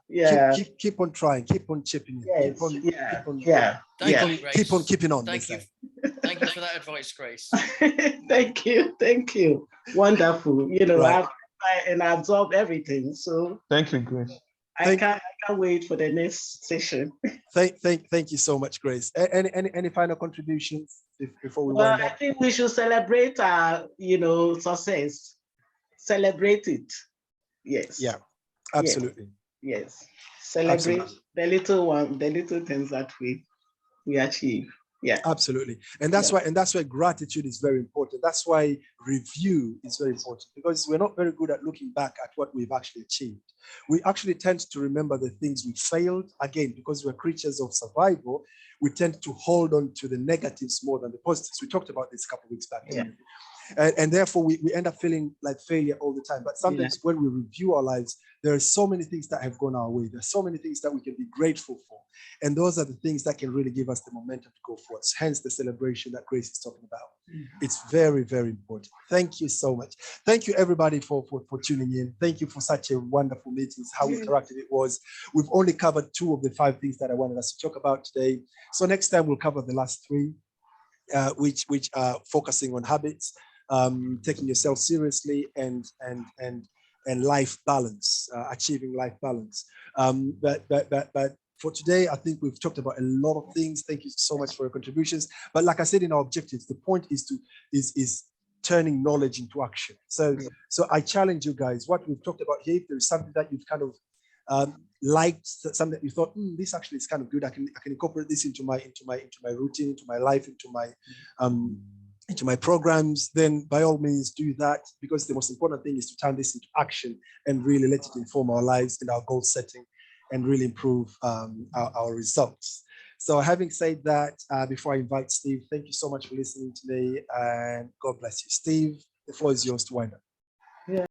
J: Yeah.
B: Keep on trying. Keep on chipping in.
J: Yes.
B: Keep on keeping on.
F: Thank you. Thank you for that advice, Grace.
J: Thank you. Wonderful.
B: Right.
J: I absorb everything. So
D: thank you, Grace.
J: I can't wait for the next session.
B: Thank you so much, Grace. Any final contributions before we
J: Well,
B: wind
J: I
B: up?
J: think we should celebrate our, success. Celebrate it. Yes.
B: Yeah, absolutely.
J: Yes. Celebrate
B: Absolutely.
J: the little things that we achieve. Yeah.
B: Absolutely. And that's why gratitude is very important. That's why review is very important, because we're not very good at looking back at what we've actually achieved. We actually tend to remember the things we failed. Again, because we're creatures of survival, we tend to hold on to the negatives more than the positives. We talked about this a couple of weeks back.
J: Yeah.
B: And therefore we end up feeling like failure all the time. But sometimes when we review our lives, there are so many things that have gone our way. There's so many things that we can be grateful for. And those are the things that can really give us the momentum to go forward. Hence the celebration that Grace is talking about. It's very, very important. Thank you so much. Thank you everybody for tuning in. Thank you for such a wonderful meeting, how interactive it was. We've only covered 2 of the 5 things that I wanted us to talk about today. So next time we'll cover the last 3, which are focusing on habits, taking yourself seriously, and life balance, achieving life balance. But for today, I think we've talked about a lot of things. Thank you so much for your contributions. But like I said in our objectives, the point is turning knowledge into action. So I challenge you guys. What we've talked about here, if there is something that you've kind of liked, something that you thought, this actually is kind of good. I can incorporate this into my routine, into my life, into my programs, then by all means do that, because the most important thing is to turn this into action and really let it inform our lives and our goal setting and really improve our results. So having said that, before I invite Steve, thank you so much for listening today, and God bless you. Steve, the floor is yours to wind up.